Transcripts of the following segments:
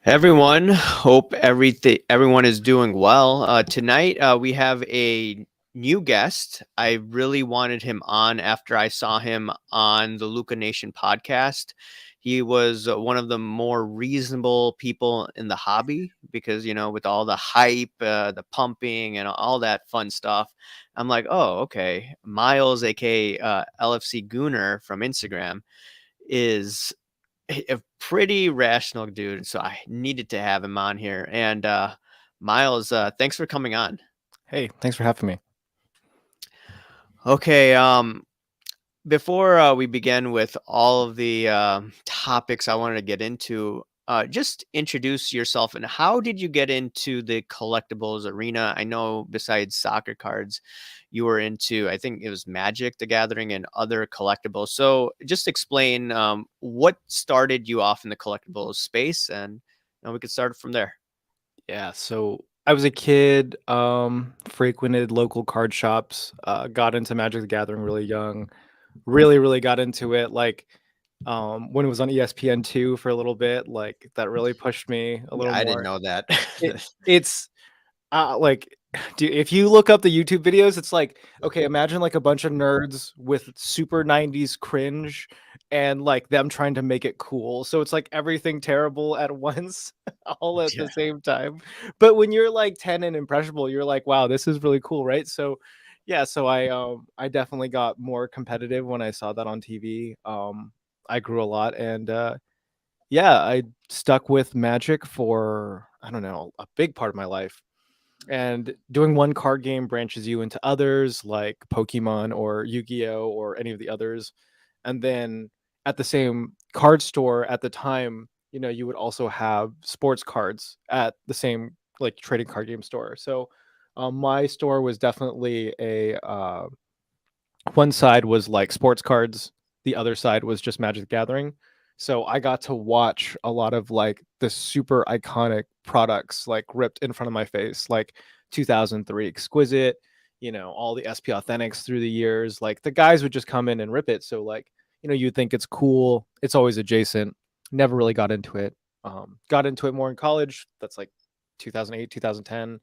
Everyone, hope everyone is doing well. Tonight we have a new guest. I really wanted him on after I saw him on the Luca Nation podcast. He was one of the more reasonable people in the hobby because, with all the hype, the pumping, and all that fun stuff, I'm like, oh, okay. Miles, aka LFC.GOONER from Instagram, is a pretty rational dude, so I needed to have him on here. And Miles, thanks for coming on. Hey, thanks for having me. Okay, before we begin with all of the topics I wanted to get into, just introduce yourself and how did you get into the collectibles arena? I know besides soccer cards, you were into, I think it was Magic the Gathering and other collectibles. So just explain what started you off in the collectibles space, and we could start from there. Yeah, so I was a kid, frequented local card shops, got into Magic the Gathering really young, really got into it when it was on ESPN2 for a little bit, like that really pushed me a Yeah, little I didn't more. know that. It it's like, dude, if you look up the YouTube videos, it's like, okay, imagine like a bunch of nerds with super 90s cringe and like them trying to make it cool. So it's like everything terrible at once, all at the Yeah. same time. But when you're like 10 and impressionable, you're like, wow, this is really cool, right? So yeah, so I definitely got more competitive when I saw that on TV. I grew a lot and yeah, I stuck with Magic for I don't know, a big part of my life, and doing one card game branches you into others like Pokemon or Yu-Gi-Oh or any of the others. And then at the same card store at the time, you would also have sports cards at the same like trading card game store. So my store was definitely a one side was like sports cards, the other side was just Magic the Gathering. So I got to watch a lot of like the super iconic products like ripped in front of my face, like 2003 Exquisite, all the SP Authentics through the years. Like the guys would just come in and rip it. So like, you'd think it's cool. It's always adjacent. Never really got into it. Got into it more in college. That's like 2008, 2010,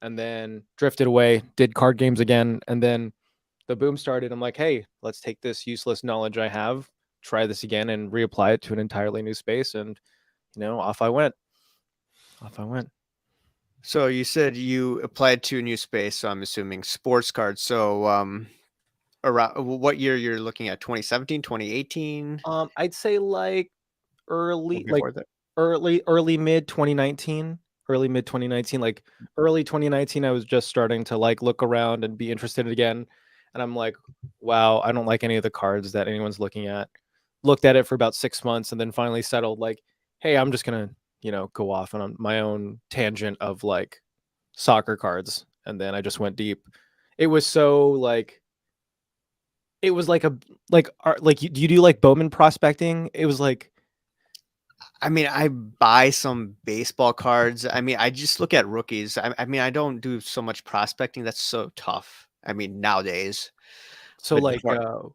and then drifted away, did card games again, and then the boom started. I'm like, hey, let's take this useless knowledge I have, try this again, and reapply it to an entirely new space. And off I went. Off I went. So you said you applied to a new space, so I'm assuming sports cards. So around what year you're looking at? 2017, 2018, I'd say like or early, before that? early mid 2019. Early mid 2019, like early 2019, I was just starting to like look around and be interested again. And I'm like, wow, I don't like any of the cards that anyone's looking at. Looked at it for about 6 months and then finally settled like, hey, I'm just gonna, go off on my own tangent of like soccer cards. And then I just went deep. It was so like it was like a like do you do like Bowman prospecting? It was like I mean, I buy some baseball cards. I mean, I just look at rookies. I mean, I don't do so much prospecting. That's so tough. I mean, nowadays. so But like before,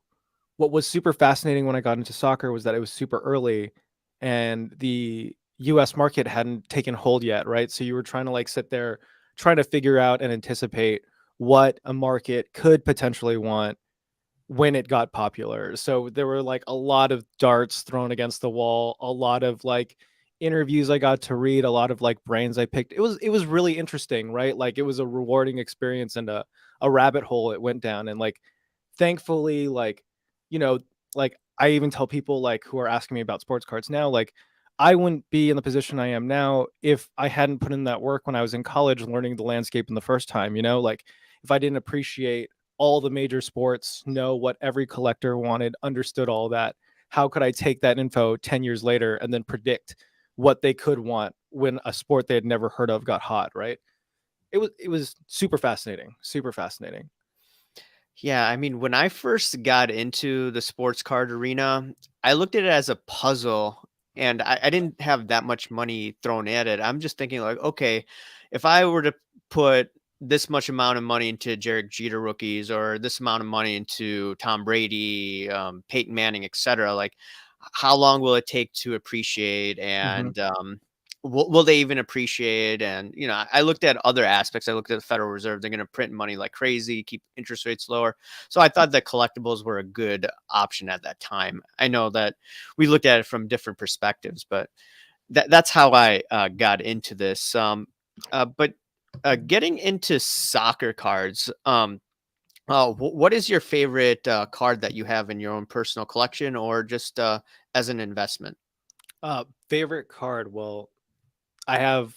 what was super fascinating when I got into soccer was that it was super early and the US market hadn't taken hold yet, right? So you were trying to like sit there trying to figure out and anticipate what a market could potentially want when it got popular. So there were like a lot of darts thrown against the wall, a lot of like interviews I got to read, a lot of like brains I picked. It was really interesting, right? Like it was a rewarding experience and a rabbit hole it went down. And like thankfully, like, you know, like I even tell people like who are asking me about sports cards now, like I wouldn't be in the position I am now if I hadn't put in that work when I was in college learning the landscape in the first time, like if I didn't appreciate all the major sports, know what every collector wanted, understood all that, how could I take that info 10 years later and then predict what they could want when a sport they had never heard of got hot, right? It was super fascinating, super fascinating. yeah, I mean, when I first got into the sports card arena, I looked at it as a puzzle and I didn't have that much money thrown at it. I'm just thinking, like, okay, if I were to put this much amount of money into Derek Jeter rookies or this amount of money into Tom Brady, Peyton Manning, etc., like, how long will it take to appreciate? Hmm. And will they even appreciate? And I looked at other aspects. I looked at the Federal Reserve. They're going to print money like crazy, keep interest rates lower. So I thought that collectibles were a good option at that time. I know that we looked at it from different perspectives, but that's how I got into this. But getting into soccer cards, what is your favorite card that you have in your own personal collection, or just as an investment? Favorite card? Well, I have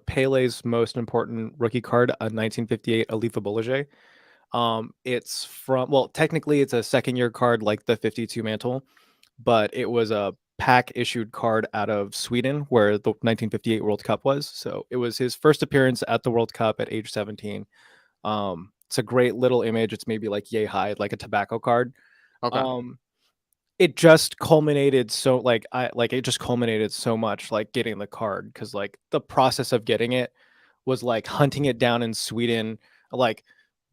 Pele's most important rookie card, a 1958 Alifa Bolliger. It's from, well, technically it's a second year card like the 52 mantle, but it was a pack issued card out of Sweden where the 1958 World Cup was. So it was his first appearance at the World Cup at age 17. It's a great little image. It's maybe like yay high, like a tobacco card. Okay. Um, it just culminated so like I like it just culminated so much like getting the card because like the process of getting it was like hunting it down in Sweden, like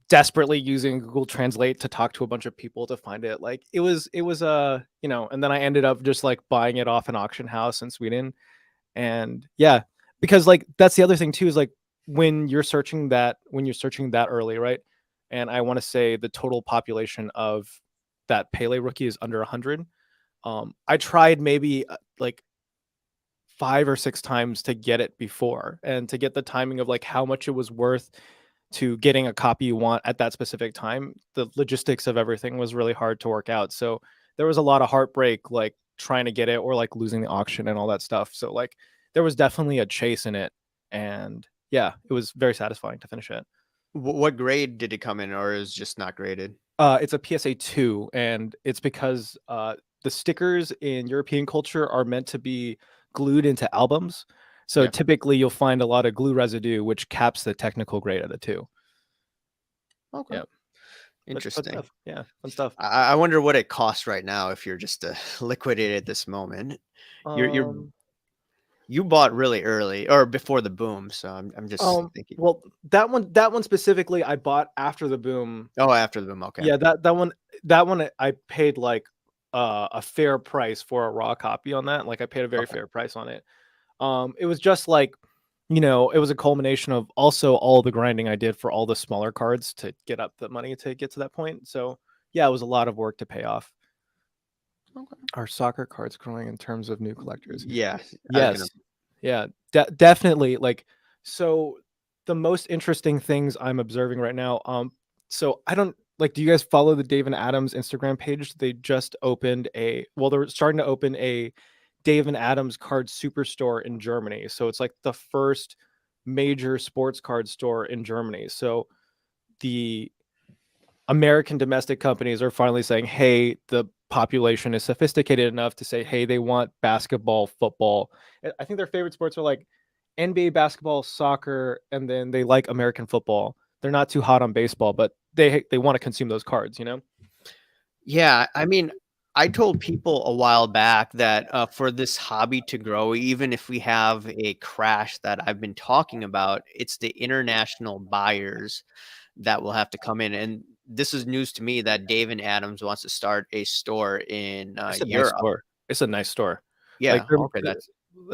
desperately using Google Translate to talk to a bunch of people to find it. Like it was and then I ended up just like buying it off an auction house in Sweden. And yeah, because like that's the other thing too is like when you're searching that early, right? And I want to say the total population of that Pele rookie is under 100. I tried maybe like 5 or 6 times to get it before and to get the timing of like how much it was worth to getting a copy you want at that specific time. The logistics of everything was really hard to work out. So there was a lot of heartbreak, like trying to get it or like losing the auction and all that stuff. So like there was definitely a chase in it. And yeah, it was very satisfying to finish it. What grade did it come in, or is just not graded? It's a PSA 2, and it's because the stickers in European culture are meant to be glued into albums. So Yeah. typically you'll find a lot of glue residue, which caps the technical grade of the two. Okay. Yeah. But fun Interesting. stuff. Yeah, fun stuff. I wonder what it costs right now if you're just to liquidate at this moment. You're Um, you bought really early or before the boom, so I'm just thinking. well, that one specifically I bought after the boom. Oh, after the boom. Okay. Yeah, that one I paid like a fair price for a raw copy on that. Like I paid a very Okay. fair price on it. It was just like, it was a culmination of also all the grinding I did for all the smaller cards to get up the money to get to that point. So yeah, it was a lot of work to pay off. Okay. Are soccer cards growing in terms of new collectors? Yeah, I was gonna. Yes. Yeah, definitely. Like, so the most interesting things I'm observing right now. So I don't like. Do you guys follow the Dave and Adams Instagram page? They just opened they're starting to open a Dave and Adams card superstore in Germany. So it's like the first major sports card store in Germany. So the American domestic companies are finally saying, hey, the population is sophisticated enough to say, hey, they want basketball, football. I think their favorite sports are like NBA basketball, soccer, and then they like American football. They're not too hot on baseball, but they want to consume those cards. Yeah, I mean, I told people a while back that for this hobby to grow, even if we have a crash that I've been talking about, it's the international buyers that will have to come in. And this is news to me that Dave and Adams wants to start a store in It's a nice Europe. store. It's a nice store. Like Yeah. Okay. That's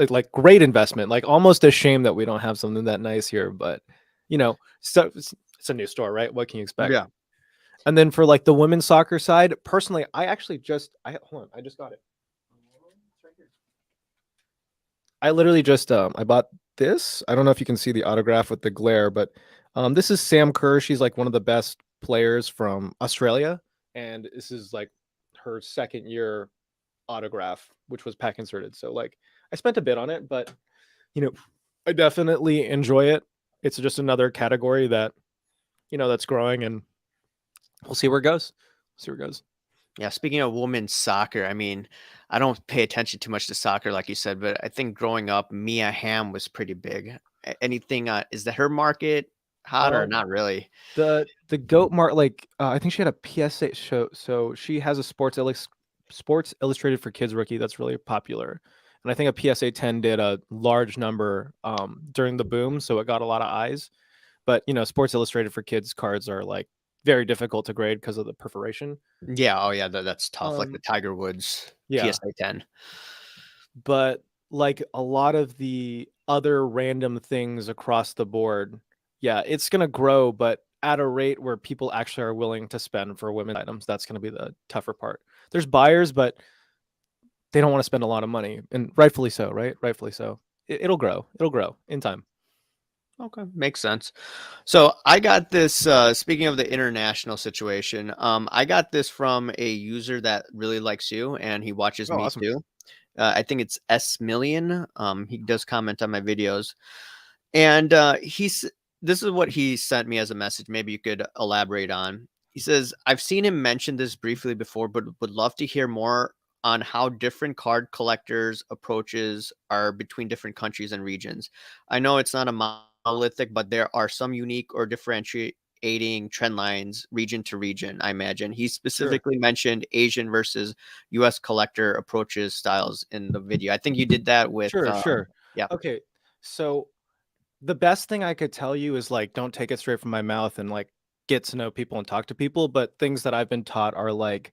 like great investment. Like almost a shame that we don't have something that nice here, but so it's a new store, right? What can you expect? yeah. And then for like the women's soccer side, personally, I hold on, I just got it. It's right here. I literally just I bought this. I don't know if you can see the autograph with the glare, but this is Sam Kerr. She's like one of the best players from Australia, and this is like her second year autograph, which was pack inserted. So like I spent a bit on it, but you know, I definitely enjoy it. It's just another category that that's growing, and we'll see where it goes. See where it goes. Yeah, speaking of women's soccer, I mean, I don't pay attention too much to soccer, like you said, but I think growing up, Mia Hamm was pretty big. Anything, is that her market hot or Um, not really? the goat mark, like I think she had a PSA show, so she has a Sports Illustrated for Kids rookie that's really popular, and I think a PSA 10 did a large number during the boom, so it got a lot of eyes. But Sports Illustrated for Kids cards are like very difficult to grade because of the perforation. Yeah, oh yeah, that's tough. Like the Um, Tiger Woods yeah, PSA 10. but like a lot of the other random things across the board, yeah, it's going to grow, but at a rate where people actually are willing to spend for women's items. That's going to be the tougher part. There's buyers, but they don't want to spend a lot of money, and rightfully so, right? Rightfully so. It'll grow. It'll grow in time. Okay, makes sense. So I got this. Speaking of the international situation, I got this from a user that really likes you, and he watches Oh, me awesome. too. I think it's S Million. He does comment on my videos, and he's this is what he sent me as a message. Maybe you could elaborate on. He says, "I've seen him mention this briefly before, but would love to hear more on how different card collectors' approaches are between different countries and regions. I know it's not a monolithic, but there are some unique or differentiating trend lines region to region, I imagine." He Sure. specifically mentioned Asian versus US collector approaches styles in the video. I think you did that with Sure, sure. yeah. Okay. So the best thing I could tell you is like don't take it straight from my mouth and like get to know people and talk to people, but things that I've been taught are like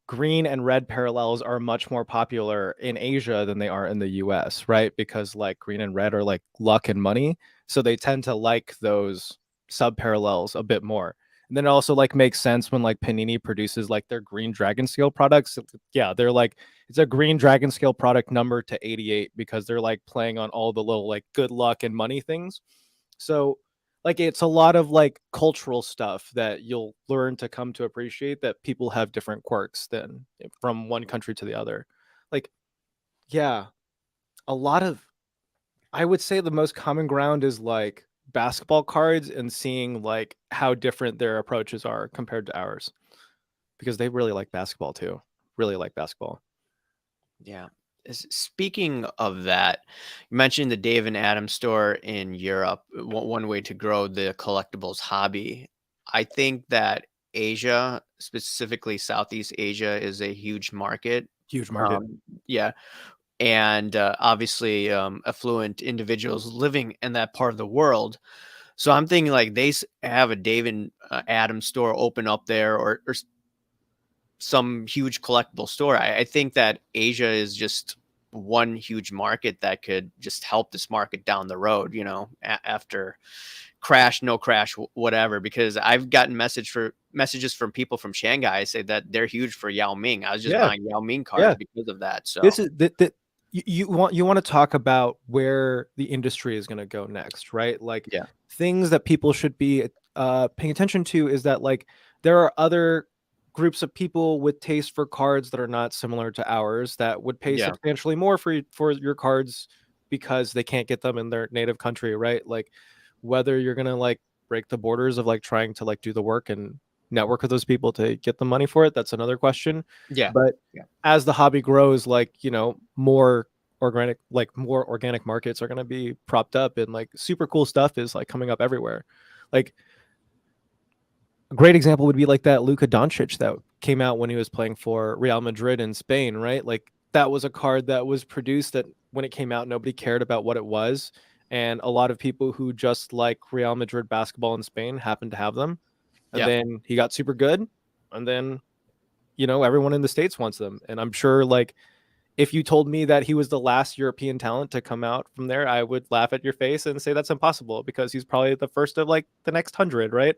green and red parallels are much more popular in Asia than they are in the US, right? Because like green and red are like luck and money, so they tend to like those sub parallels a bit more. And then it also like makes sense when like Panini produces like their green dragon scale products. Yeah, they're like it's a green dragon scale product number to 88 because they're like playing on all the little like good luck and money things. So like it's a lot of like cultural stuff that you'll learn to come to appreciate that people have different quirks than from one country to the other. Like yeah, a lot of I would say the most common ground is like basketball cards and seeing like how different their approaches are compared to ours because they really like basketball too. Really like basketball. Yeah. Speaking of that, you mentioned the Dave and Adam store in Europe. One way to grow the collectibles hobby. I think that Asia, specifically Southeast Asia, is a huge market. Huge market. Yeah. And obviously, affluent individuals living in that part of the world. So I'm thinking like have a Dave and Adam store open up there, or some huge collectible store. I think that Asia is just one huge market that could just help this market down the road, after crash, no crash, whatever. Because I've gotten messages from people from Shanghai say that they're huge for Yao Ming. I was just Yeah. buying Yao Ming cards Yeah. because of that. This So is that you want to talk about where the industry is going to go next, right? Like yeah, things that people should be paying attention to is that like there are other groups of people with taste for cards that are not similar to ours that would pay yeah, substantially more for your cards because they can't get them in their native country, right? Like whether you're going to like break the borders of like trying to like do the work and network with those people to get the money for it, that's another question. yeah, But yeah, as the hobby grows, like, more organic markets are going to be propped up and like super cool stuff is like coming up everywhere. Like a great example would be like that Luka Doncic that came out when he was playing for Real Madrid in Spain, right? Like that was a card that was produced that when it came out, nobody cared about what it was. And a lot of people who just like Real Madrid basketball in Spain happened to have them. And yeah, then he got super good. And then, everyone in the States wants them. And I'm sure like if you told me that he was the last European talent to come out from there, I would laugh at your face and say that's impossible because he's probably the first of like the next 100, right?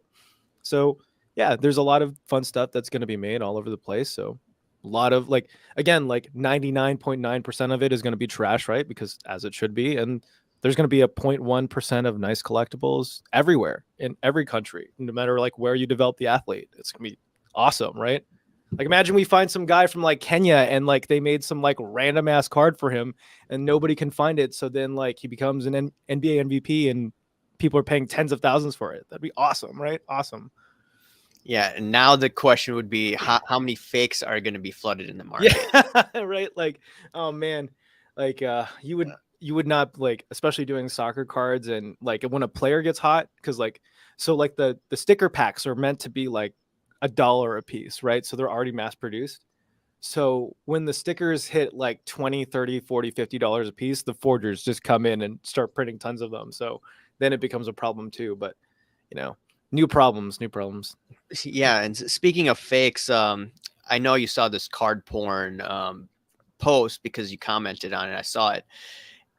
So, yeah, there's a lot of fun stuff that's going to be made all over the place. So, a lot of like, again, like 99.9% of it is going to be trash, right? Because as it should be. And there's going to be a 0.1% of nice collectibles everywhere in every country, no matter like where you develop the athlete. It's going to be awesome, right? Like imagine we find some guy from like Kenya and like they made some like random ass card for him and nobody can find it. So then like he becomes an NBA MVP and people are paying tens of thousands for it. That'd be awesome, right? Awesome. yeah. And now the question would be, how many fakes are going to be flooded in the Yeah, market? right. Like, oh man, like you would not like, especially doing soccer cards and like when a player gets hot, because like so like the sticker packs are meant to be like $1 a piece, right? So they're already mass produced. So when the stickers hit like 20, 30, 40, $50 a piece, the forgers just come in and start printing tons of them. So then it becomes a problem too. But you know, new problems, new problems. Yeah, and speaking of fakes, I know you saw this card porn post because you commented on it. I saw it,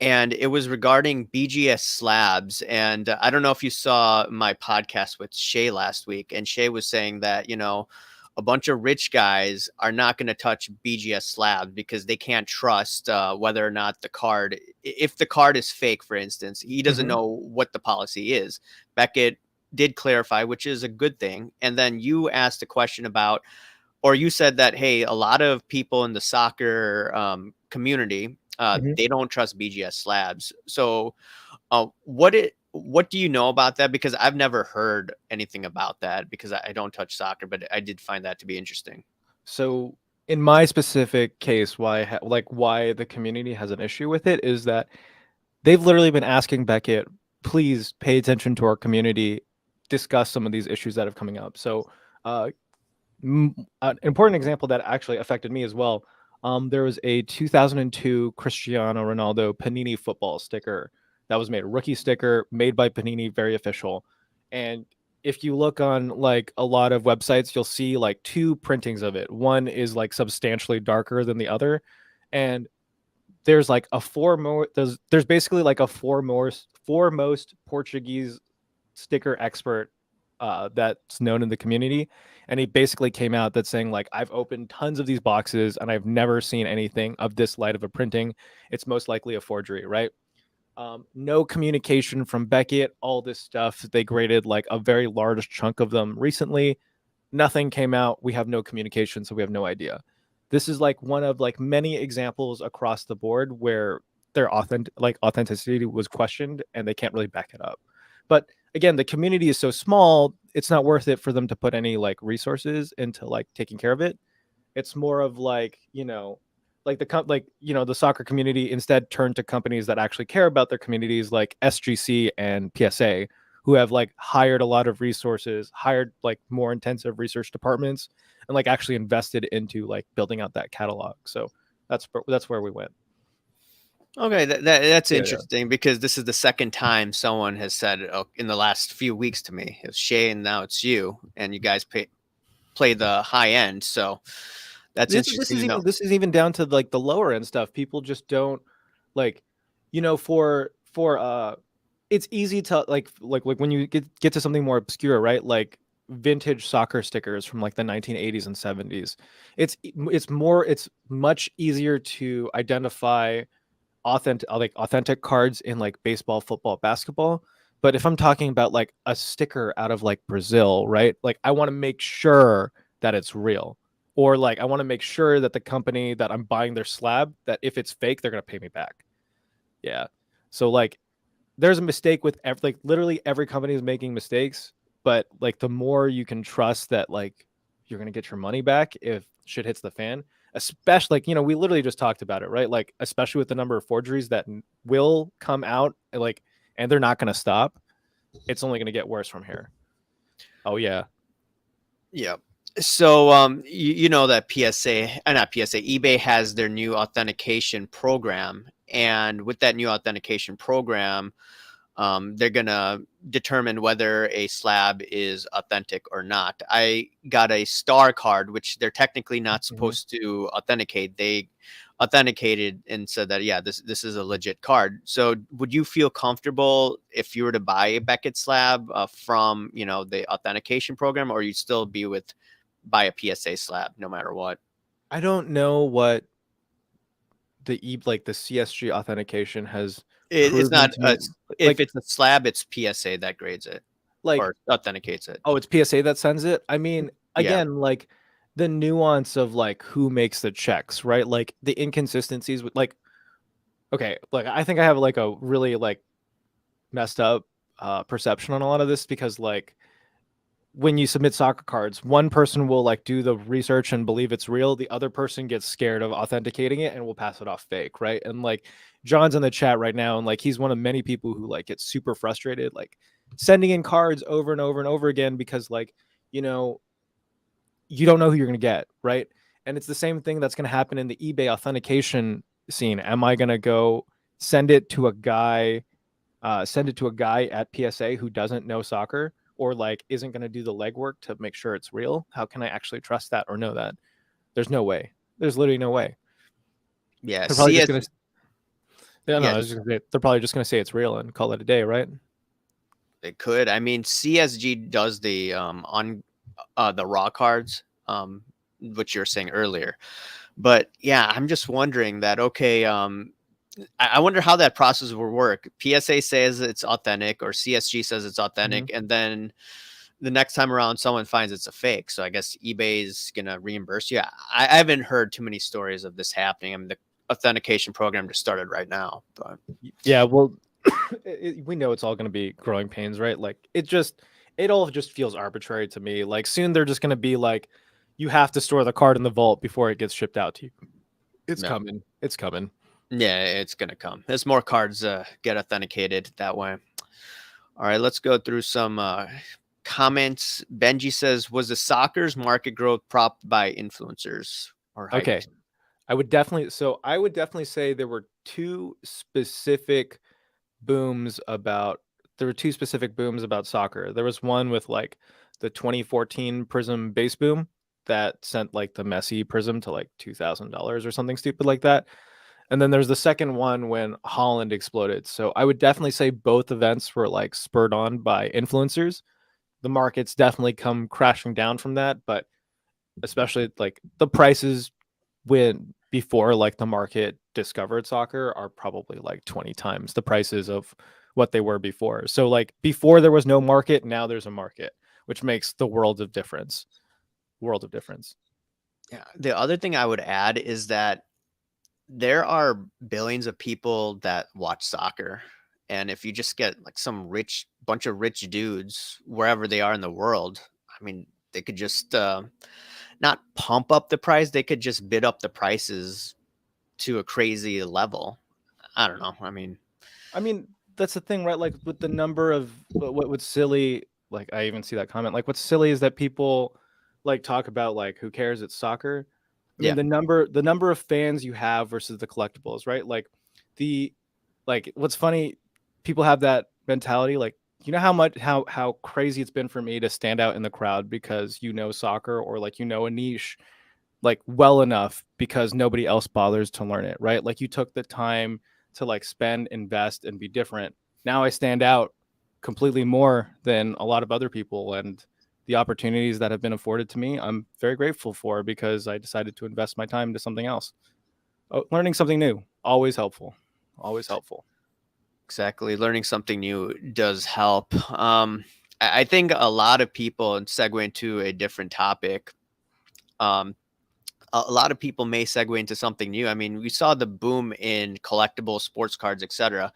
and it was regarding BGS slabs. And I don't know if you saw my podcast with Shay last week, and Shay was saying that, a bunch of rich guys are not going to touch BGS slabs because they can't trust whether or not if the card is fake, for instance, he doesn't Mhm. know what the policy is. Beckett did clarify, which is a good thing. And then you asked a question about, or you said that, hey, a lot of people in the soccer community, Mhm. they don't trust BGS slabs. So what do you know about that? Because I've never heard anything about that because I don't touch soccer, but I did find that to be interesting. So in my specific case, why the community has an issue with it is that they've literally been asking Beckett, please pay attention to our community, discuss some of these issues that have coming up. So uh, an important example that actually affected me as well. There was a 2002 Cristiano Ronaldo Panini football sticker that was made, a rookie sticker made by Panini, very official. And if you look on like a lot of websites, you'll see like two printings of it. One is like substantially darker than the other, and there's like a there's basically like a foremost Portuguese sticker expert that's known in the community, and he basically came out that saying like, I've opened tons of these boxes and I've never seen anything of this light of a printing. It's most likely a forgery, right? No communication from Beckett, all this stuff. They graded like a very large chunk of them recently. Nothing came out. We have no communication, so we have no idea. This is like one of like many examples across the board where their authenticity was questioned and they can't really back it up. But again, the community is so small, it's not worth it for them to put any like resources into like taking care of it. It's more of like, like the soccer community instead turned to companies that actually care about their communities, like SGC and PSA, who have like hired a lot of resources, hired like more intensive research departments, and like actually invested into like building out that catalog. So that's where we went. Okay, that's Yeah, yeah. interesting because this is the second time someone has said in the last few weeks to me. It was Shay, and now it's you, and you guys play the high end. So that's This interesting is to even know. this is even down to like the lower end stuff. People just don't like, for it's easy to like when you get to something more obscure, right? Like vintage soccer stickers from like the 1980s and 70s. It's much easier to identify authentic cards in like baseball, football, basketball. But if I'm talking about like a sticker out of like Brazil, right? Like I want to make sure that it's real. Or like I want to make sure that the company that I'm buying their slab, that if it's fake, they're gonna pay me back. Yeah. So like there's a mistake with like literally every company is making mistakes, but like the more you can trust that like you're gonna get your money back if shit hits the fan, especially like we literally just talked about it, right? Like especially with the number of forgeries that will come out, like, and they're not gonna stop. It's only gonna get worse from here. Oh yeah. Yeah. So you know that not PSA, eBay has their new authentication program, and with that new authentication program, they're gonna determine whether a slab is authentic or not. I got a star card, which they're technically not Mhm. supposed to authenticate. They authenticated and said that, yeah, this is a legit card. So would you feel comfortable if you were to buy a Beckett slab from the authentication program, or you'd still be with buy a PSA slab no matter what? I don't know what the CSG authentication has It's proven not to me. if Like it's a slab, it's PSA that grades it like or authenticates it. Oh, it's PSA that sends it? I mean, Yeah. again, like the nuance of like who makes the checks, right? Like the inconsistencies with like okay, like I think I have like a really like messed up perception on a lot of this because like when you submit soccer cards, one person will like do the research and believe it's real. The other person gets scared of authenticating it and will pass it off fake, right? And like John's in the chat right now, and like he's one of many people who like get super frustrated, like sending in cards over and over and over again because like you know you don't know who you're going to get, right? And it's the same thing that's going to happen in the eBay authentication scene. Am I going to go send it to a guy, send it to a guy at PSA who doesn't know soccer or like isn't going to do the legwork to make sure it's real? How can I actually trust that or know that? There's no way. There's literally no way. Yeah, They're probably just CS going to. Yeah, no, Yeah, I was just gonna say, they're probably just gonna say it's real and call it a day, right? they could. I mean, CSG does the raw cards, which you were saying earlier. But yeah, I'm just wondering that. Okay, I wonder how that process will work. PSA says it's authentic, or CSG says it's Hmm. authentic, and then the next time around, someone finds it's a fake. So I guess eBay is gonna reimburse you. I haven't heard too many stories of this happening. I mean, the authentication program just started right now, but Yeah, well, we know it's all going to be growing pains, right? Like it all just feels arbitrary to me. Like soon they're just going to be like, you have to store the card in the vault before it gets shipped out to you. It's no, coming. It's coming. yeah, it's gonna come. As more cards get authenticated that way. All right, let's go through some comments. Benji says, "Was the soccer's market growth propped by influencers or Okay. hyped?" I would definitely say booms about there were two specific booms about soccer. There was one with like the 2014 Prism base boom that sent like the Messi Prism to like $2,000 or something stupid like that. And then there's the second one when Holland exploded. So I would definitely say both events were like spurred on by influencers. The markets definitely come crashing down from that, but especially like the prices when before like the market discovered soccer are probably like 20 times the prices of what they were before. So like before there was no market, now there's a market, which makes the world of difference. World of difference. Yeah. The other thing I would add is that there are billions of people that watch soccer, and if you just get like some rich bunch of rich dudes wherever they are in the world, I mean, they could just not pump up the price. They could just bid up the prices to a crazy level. I don't know. I mean, I mean, that's the thing, right? Like with the number of what's silly, like I even see that comment. Like what's silly is that people like talk about like who cares, it's soccer. I mean yeah, the number of fans you have versus the collectibles, right? The like what's funny, people have that mentality like you know how crazy it's been for me to stand out in the crowd because you know soccer or like you know a niche like well enough because nobody else bothers to learn it, right? Like you took the time to like spend, invest, and be different. Now I stand out completely more than a lot of other people, and the opportunities that have been afforded to me, I'm very grateful for because I decided to invest my time into something else. Oh, learning something new, always helpful, always helpful. exactly. Learning something new does help. I think a lot of people, and segue into a different topic. Um, a lot of people may segue into something new. I mean, we saw the boom in collectible sports cards, etc.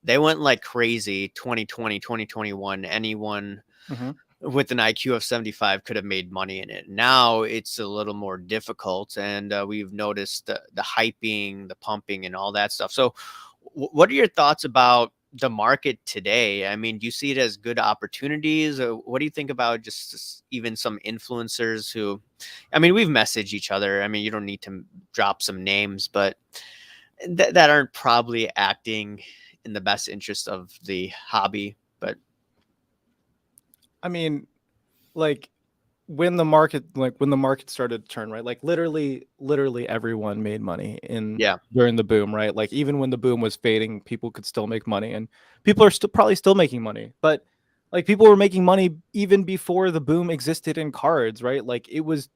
They went like crazy 2020, 2021. Anyone Mm-hmm. with an IQ of 75 could have made money in it. Now it's a little more difficult, and we've noticed the hyping, the pumping, and all that stuff. So, what are your thoughts about the market today? I mean, do you see it as good opportunities? Or what do you think about just even some influencers who, I mean, we've messaged each other. I mean, you don't need to drop some names, but that aren't probably acting in the best interest of the hobby. But I mean, like when the market started to turn, right, like literally everyone made money in yeah, during the boom, right? Like even when the boom was fading, people could still make money, and people are still probably still making money, but like people were making money even before the boom existed in cards, right? Like it was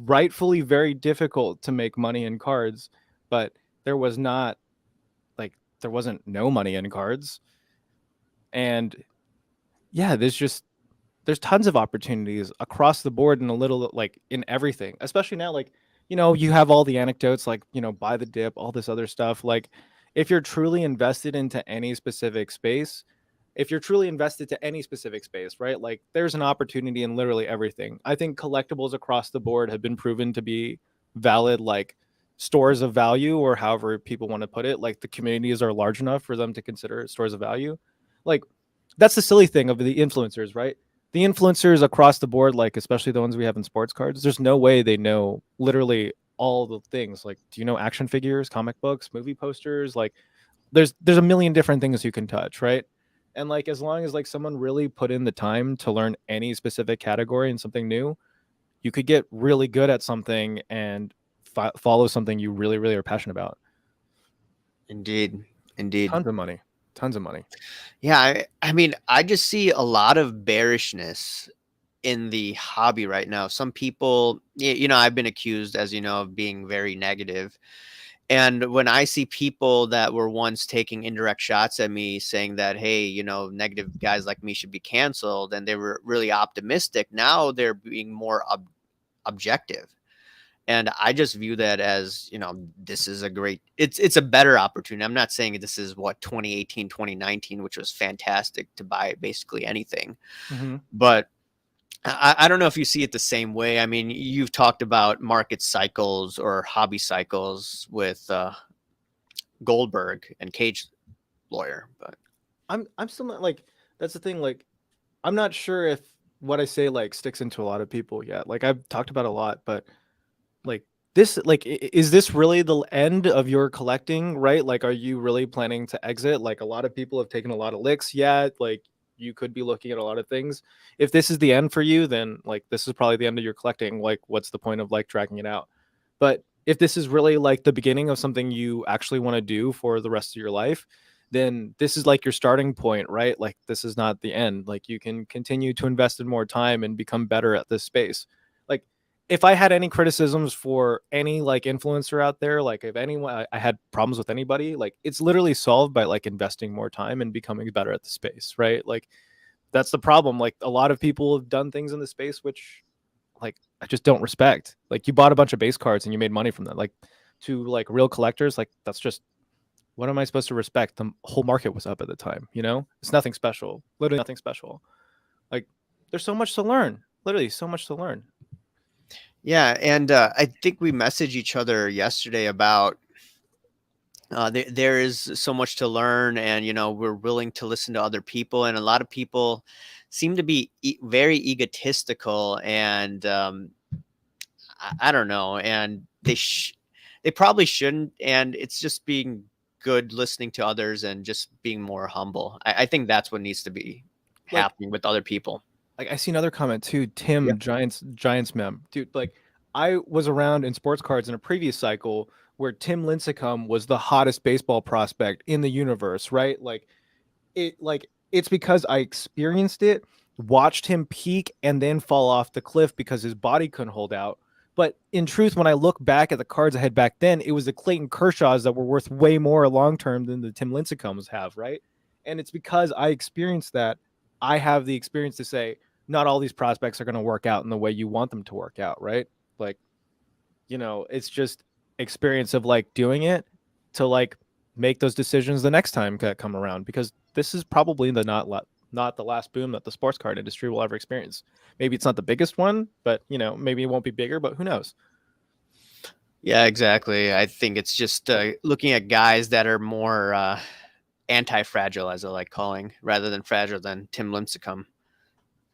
rightfully very difficult to make money in cards, but there was not like there wasn't no money in cards. And yeah, there's tons of opportunities across the board and a little like in everything, especially now like you have all the anecdotes like buy the dip, all this other stuff. Like if you're truly invested into any specific space, if you're truly invested to any specific space, right, like there's an opportunity in literally everything. I think collectibles across the board have been proven to be valid like stores of value, or however people want to put it. Like the communities are large enough for them to consider stores of value. Like that's the silly thing of the influencers, right? The influencers across the board, like especially the ones we have in sports cards, there's no way they know literally all the things. Like, do you know action figures, comic books, movie posters? Like, there's a million different things you can touch, right? And like as long as like someone really put in the time to learn any specific category and something new, you could get really good at something and follow something you really are passionate about. indeed. Indeed. Tons of money. Tons of money. Yeah, I mean, I just see a lot of bearishness in the hobby right now. Some people, you know, I've been accused, as you know, of being very negative. And when I see people that were once taking indirect shots at me saying that, hey, you know, negative guys like me should be canceled, and they were really optimistic, now they're being more objective. And I just view that as, you know, this is a great, it's a better opportunity. I'm not saying this is what 2018, 2019, which was fantastic to buy basically anything. Mm-hmm. But I don't know if you see it the same way. I mean, you've talked about market cycles or hobby cycles with Goldberg and Cage Lawyer, but I'm still not like, that's the thing. Like, I'm not sure if what I say like sticks into a lot of people yet. Like, I've talked about it a lot, but like this, like, is this really the end of your collecting, right? Like, are you really planning to exit? Like, a lot of people have taken a lot of licks yet. Like, you could be looking at a lot of things. If this is the end for you, then like this is probably the end of your collecting. Like, what's the point of like dragging it out? But if this is really like the beginning of something you actually want to do for the rest of your life, then this is like your starting point, right? Like, this is not the end. Like, you can continue to invest in more time and become better at this space. Like, if I had any criticisms for any like influencer out there, like if anyone I had problems with anybody, like it's literally solved by like investing more time and becoming better at the space, right? Like, that's the problem. Like, a lot of people have done things in the space which like I just don't respect. Like, you bought a bunch of base cards and you made money from that. Like, to like real collectors, like that's just, what am I supposed to respect? The whole market was up at the time, you know? It's nothing special. Literally nothing special. Like, there's so much to learn. Literally so much to learn. yeah. And I think we messaged each other yesterday about there is so much to learn, and you know, we're willing to listen to other people, and a lot of people seem to be very egotistical, and I don't know, and they probably shouldn't, and it's just being good listening to others and just being more humble. I think that's what needs to be Like, happening with other people. I see another comment too. Yeah. Tim Giants mem, dude. Like, I was around in sports cards in a previous cycle where Tim Lincecum was the hottest baseball prospect in the universe, right? Like it's because I experienced it, watched him peak and then fall off the cliff because his body couldn't hold out. But in truth, when I look back at the cards I had back then, it was the Clayton Kershaws that were worth way more long term than the Tim Lincecums have, right? And it's because I experienced that. I have the experience to say not all these prospects are going to work out in the way you want them to work out, right? Like, you know, it's just experience of like doing it to like make those decisions the next time that come around, because this is probably the not the last boom that the sports card industry will ever experience. Maybe it's not the biggest one, but you know, maybe it won't be bigger, but who knows? Yeah, exactly. I think it's just looking at guys that are more anti-fragile, as I like calling, rather than fragile, than Tim Lincecum.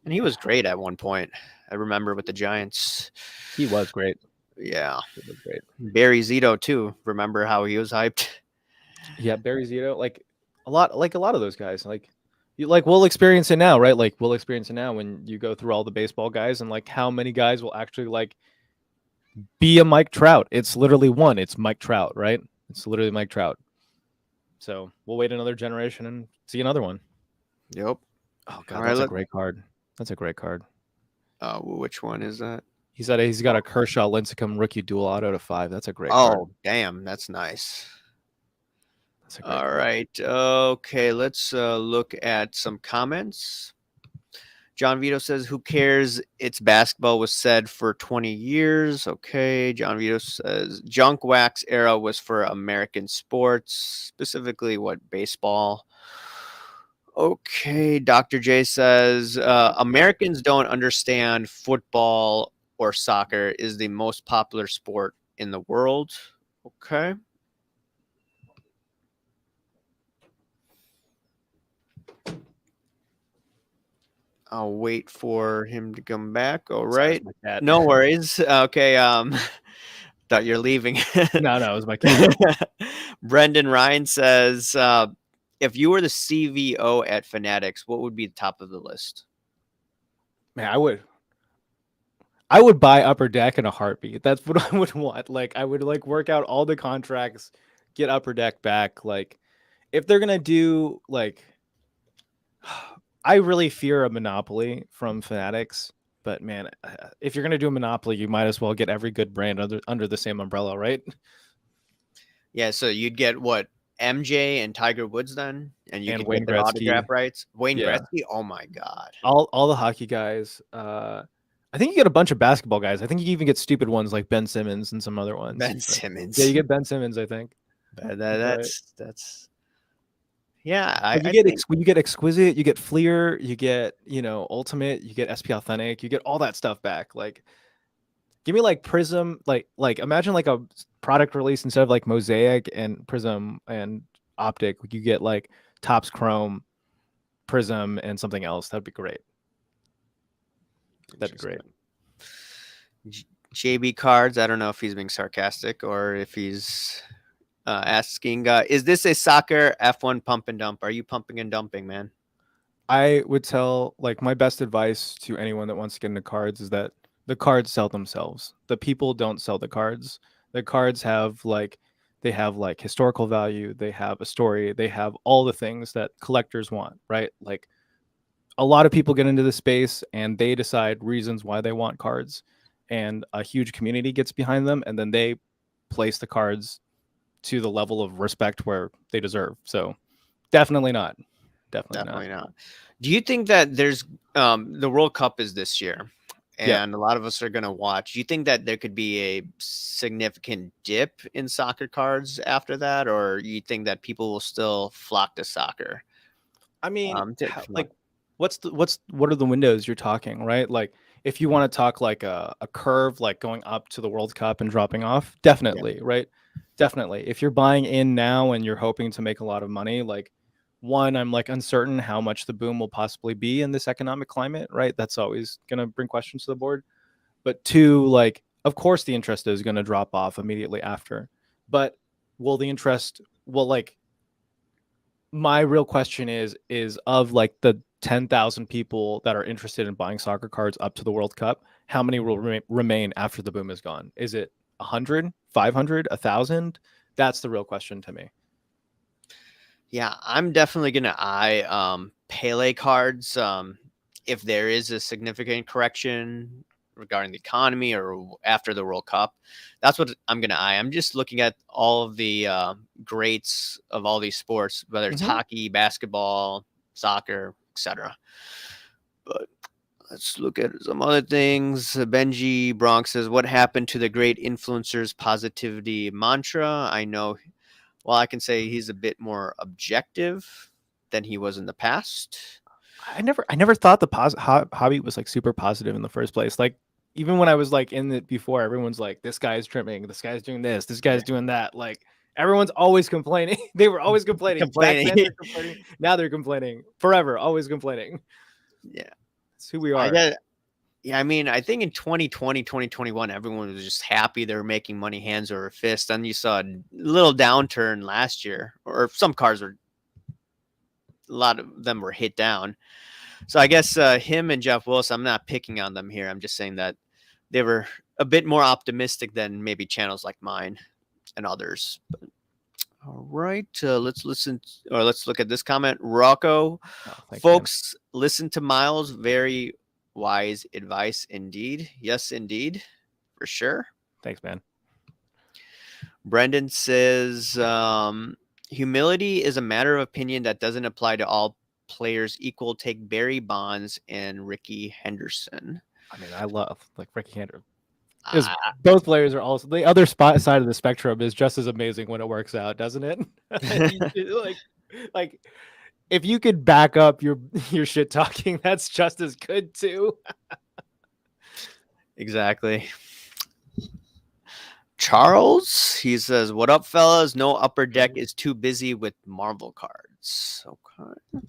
And he was great at one point. I remember with the Giants. He was great. Yeah. He was great. Barry Zito too. Remember how he was hyped? Yeah, Barry Zito, like a lot of those guys, like you like we'll experience it now, right? Like we'll experience it now when you go through all the baseball guys and like how many guys will actually like be a Mike Trout. It's literally one. It's Mike Trout, right? It's literally Mike Trout. So we'll wait another generation and see another one. Yep. Oh All god, right. that's a great card. That's a great card. Which one is that? He's got a Kershaw Lincecum rookie dual auto to 5. That's a great card. Oh, damn. That's nice. That's a great All card. right. Okay. Let's look at some comments. John Vito says, who cares? It's basketball was said for 20 years. Okay. John Vito says, junk wax era was for American sports, specifically what, baseball? Okay. Dr. J says, Americans don't understand football or soccer is the most popular sport in the world. Okay. I'll wait for him to come back. All Sorry, right. it's my cat. No worries. Okay. Thought you're leaving. No, it was my cat. Brendan Ryan says, if you were the CVO at Fanatics, what would be the top of the list? Man, I would buy Upper Deck in a heartbeat. That's what I would want. Like, I would like work out all the contracts, get Upper Deck back. Like, if they're gonna do like, I really fear a monopoly from Fanatics. But man, if you're gonna do a monopoly, you might as well get every good brand under the same umbrella, right? Yeah, so you'd get what, MJ and Tiger Woods then, and you And could get Wayne their autograph Gretzky, rights. Wayne yeah, Gretzky, oh my god. all the hockey guys. I think you get a bunch of basketball guys. I think you even get stupid ones like Ben Simmons and some other ones. Ben But yeah, you Simmons. get Ben Simmons. I think right. That's yeah. But I think you get exquisite, you get Fleer, you get ultimate, you get SP authentic, you get all that stuff back. Like, give me like Prism, like imagine like a product release instead of like Mosaic and Prism and Optic, you get like Topps Chrome, Prism, and something else. That'd be great. That'd be great. JB Cards. I don't know if he's being sarcastic or if he's asking, is this a soccer F1 pump and dump? Are you pumping and dumping, man? I would tell like my best advice to anyone that wants to get into cards is that the cards sell themselves. The people don't sell the cards. The cards have like historical value, they have a story, they have all the things that collectors want, right? Like a lot of people get into the space and they decide reasons why they want cards and a huge community gets behind them and then they place the cards to the level of respect where they deserve. So definitely not. Definitely not. Do you think that there's the World Cup is this year Yeah. and a lot of us are going to watch? Do you think that there could be a significant dip in soccer cards after that, or you think that people will still flock to soccer? I mean, like what are the windows you're talking, right? Like if you want to talk like a curve like going up to the World Cup and dropping off, definitely, right? Definitely. If you're buying in now and you're hoping to make a lot of money, like one, I'm like uncertain how much the boom will possibly be in this economic climate, right? That's always going to bring questions to the board. But two, like of course the interest is going to drop off immediately after. But will the interest will like my real question is of like the 10,000 people that are interested in buying soccer cards up to the World Cup, how many will remain after the boom is gone? Is it 100, 500, 1,000? That's the real question to me. Yeah, I'm definitely gonna eye Pele cards. If there is a significant correction regarding the economy or after the World Cup, that's what I'm gonna eye. I'm just looking at all of the greats of all these sports, whether it's hockey, basketball, soccer, etc. But let's look at some other things. Benji Bronx says, "What happened to the great influencers positivity mantra?" I know, well, I can say he's a bit more objective than he was in the past. I never thought the hobby was like super positive in the first place. Like even when I was like in it before, everyone's like, this guy's trimming, this guy's doing this guy's doing that. Like everyone's always complaining. They were always complaining. Back then they're complaining. Now they're complaining. Forever, always complaining. Yeah. It's who we are. Yeah, I mean, I think in 2020, 2021, everyone was just happy they were making money hands over fist. Then you saw a little downturn last year, or some cars were, a lot of them were hit down. So I guess him and Jeff Willis, I'm not picking on them here. I'm just saying that they were a bit more optimistic than maybe channels like mine and others. But, all right, let's listen, or let's look at this comment. Rocco, folks, listen to Miles. Very wise advice indeed. Yes, indeed, for sure. Thanks, man. Brendan says, humility is a matter of opinion that doesn't apply to all players equal. Take Barry Bonds and Ricky Henderson. I mean, I love like Ricky Henderson. Because both players are also the other side of the spectrum is just as amazing when it works out, doesn't it? like if you could back up your shit talking, that's just as good too. Exactly. Charles, he says, "What up, fellas? No Upper Deck is too busy with Marvel cards." Okay.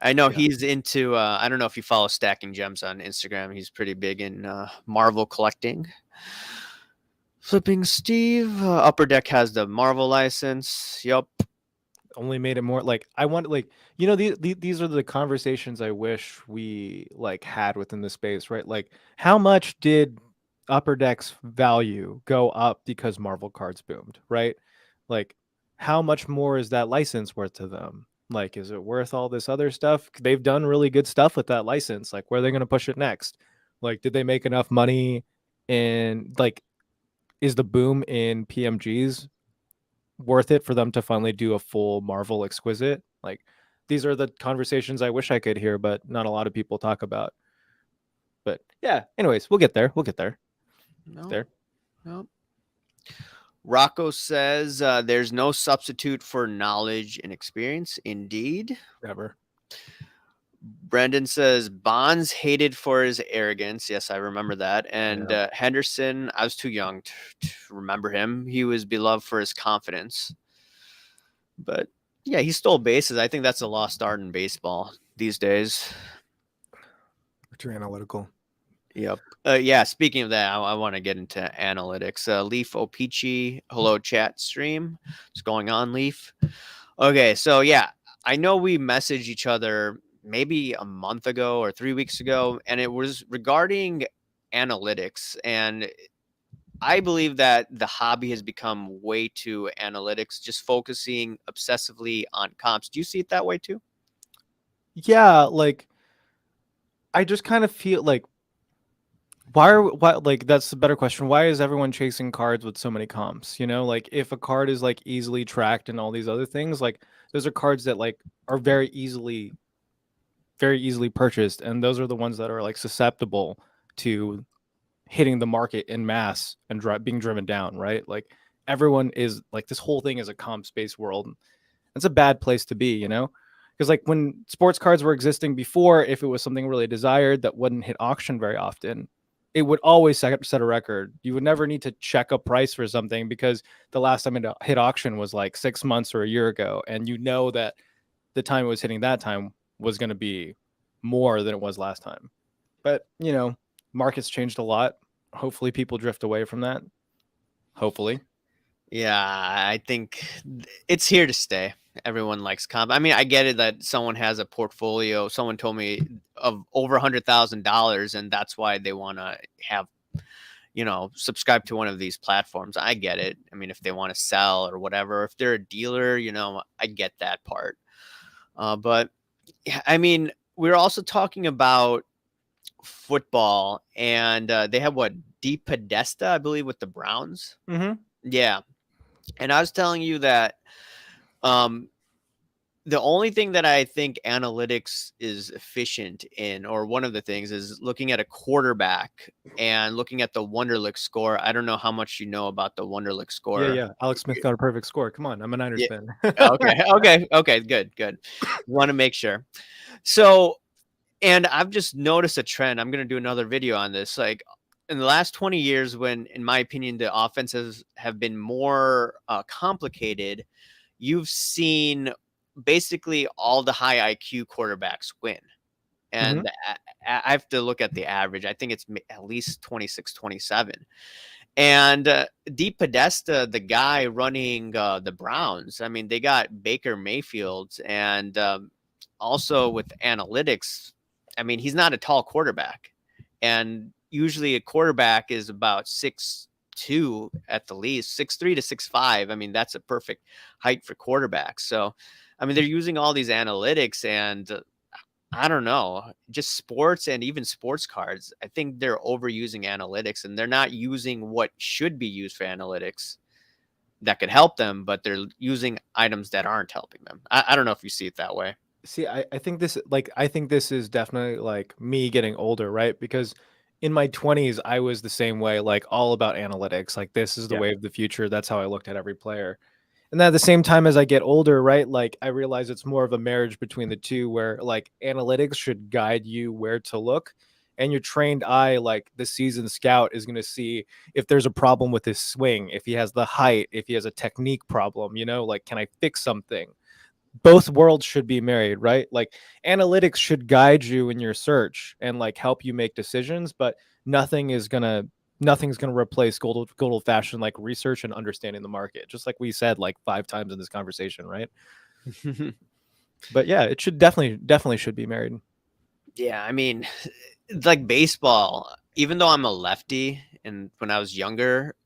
I know he's into, I don't know if you follow Stacking Gems on Instagram. He's pretty big in Marvel collecting. Flipping Steve, Upper Deck has the Marvel license. Yup. Only made it more like I want like these are the conversations I wish we like had within the space, right? Like how much did Upper Deck's value go up because Marvel cards boomed, right? Like how much more is that license worth to them? Like, is it worth all this other stuff? They've done really good stuff with that license. Like, where are they going to push it next? Like, did they make enough money in, like, is the boom in PMGs worth it for them to finally do a full Marvel Exquisite? Like, these are the conversations I wish I could hear, but not a lot of people talk about. But yeah, anyways, we'll get there. We'll get there. No, There. no. Rocco says there's no substitute for knowledge and experience. Indeed. Never. Brendan says Bonds hated for his arrogance. Yes, I remember that. And Yeah. Henderson, I was too young to remember him. He was beloved for his confidence. But yeah, he stole bases. I think that's a lost art in baseball these days. Too analytical. Yep. Yeah, speaking of that, I want to get into analytics. Leaf Opeachy, hello chat stream. What's going on, Leaf? Okay, so yeah, I know we messaged each other maybe a month ago or 3 weeks ago, and it was regarding analytics. And I believe that the hobby has become way too analytics, just focusing obsessively on comps. Do you see it that way too? Yeah, like I just kind of feel like why like that's the better question. Why is everyone chasing cards with so many comps? You know, like if a card is like easily tracked and all these other things, like those are cards that like are very easily purchased, and those are the ones that are like susceptible to hitting the market in mass and being driven down, right? Like everyone is like this whole thing is a comp space world. That's a bad place to be, you know? Because like when sports cards were existing before, if it was something really desired that wouldn't hit auction very often, it would always set a record. You would never need to check a price for something because the last time it hit auction was like 6 months or a year ago. And you know that the time it was hitting that time was going to be more than it was last time. But, you know, markets changed a lot. Hopefully people drift away from that. Hopefully. Yeah, I think it's here to stay. Everyone likes comp. I mean, I get it that someone has a portfolio. Someone told me of over $100,000, and that's why they want to have, subscribe to one of these platforms. I get it. I mean, if they want to sell or whatever, if they're a dealer, I get that part. But yeah, I mean, we're also talking about football, and they have what, Deep Podesta, I believe, with the Browns. Mm-hmm. Yeah. And I was telling you that um, the only thing that I think analytics is efficient in, or one of the things, is looking at a quarterback and looking at the Wonderlic score. I don't know how much you know about the Wonderlic score. Yeah. Alex Smith got a perfect score. Come on, I'm a Niners Yeah. fan. Okay. Good. Want to make sure. So, and I've just noticed a trend. I'm going to do another video on this. Like, in the last 20 years, when, in my opinion, the offenses have been more complicated, you've seen basically all the high IQ quarterbacks win. Mm-hmm. And I have to look at the average. I think it's at least 26, 27. And Deep Podesta, the guy running the Browns, I mean, they got Baker Mayfield. And also with analytics, I mean, he's not a tall quarterback. And usually a quarterback is about 6'2" at the least, 6'3" to 6'5". I mean, that's a perfect height for quarterbacks. So, I mean, they're using all these analytics, and I don't know, just sports and even sports cards. I think they're overusing analytics, and they're not using what should be used for analytics that could help them, but they're using items that aren't helping them. I don't know if you see it that way. See, I think this is definitely like me getting older, right? Because in my 20s, I was the same way, like all about analytics. Like this is the Yeah. way of the future. That's how I looked at every player. And then at the same time as I get older, right? Like I realize it's more of a marriage between the two where like analytics should guide you where to look. And your trained eye, like the seasoned scout, is going to see if there's a problem with his swing, if he has the height, if he has a technique problem, like, can I fix something? Both worlds should be married, right? Like analytics should guide you in your search and like help you make decisions, but nothing's gonna replace good old fashioned like research and understanding the market, just like we said like 5 times in this conversation, right? But yeah, it should definitely should be married. Yeah, I mean, like baseball, even though I'm a lefty, and when I was younger,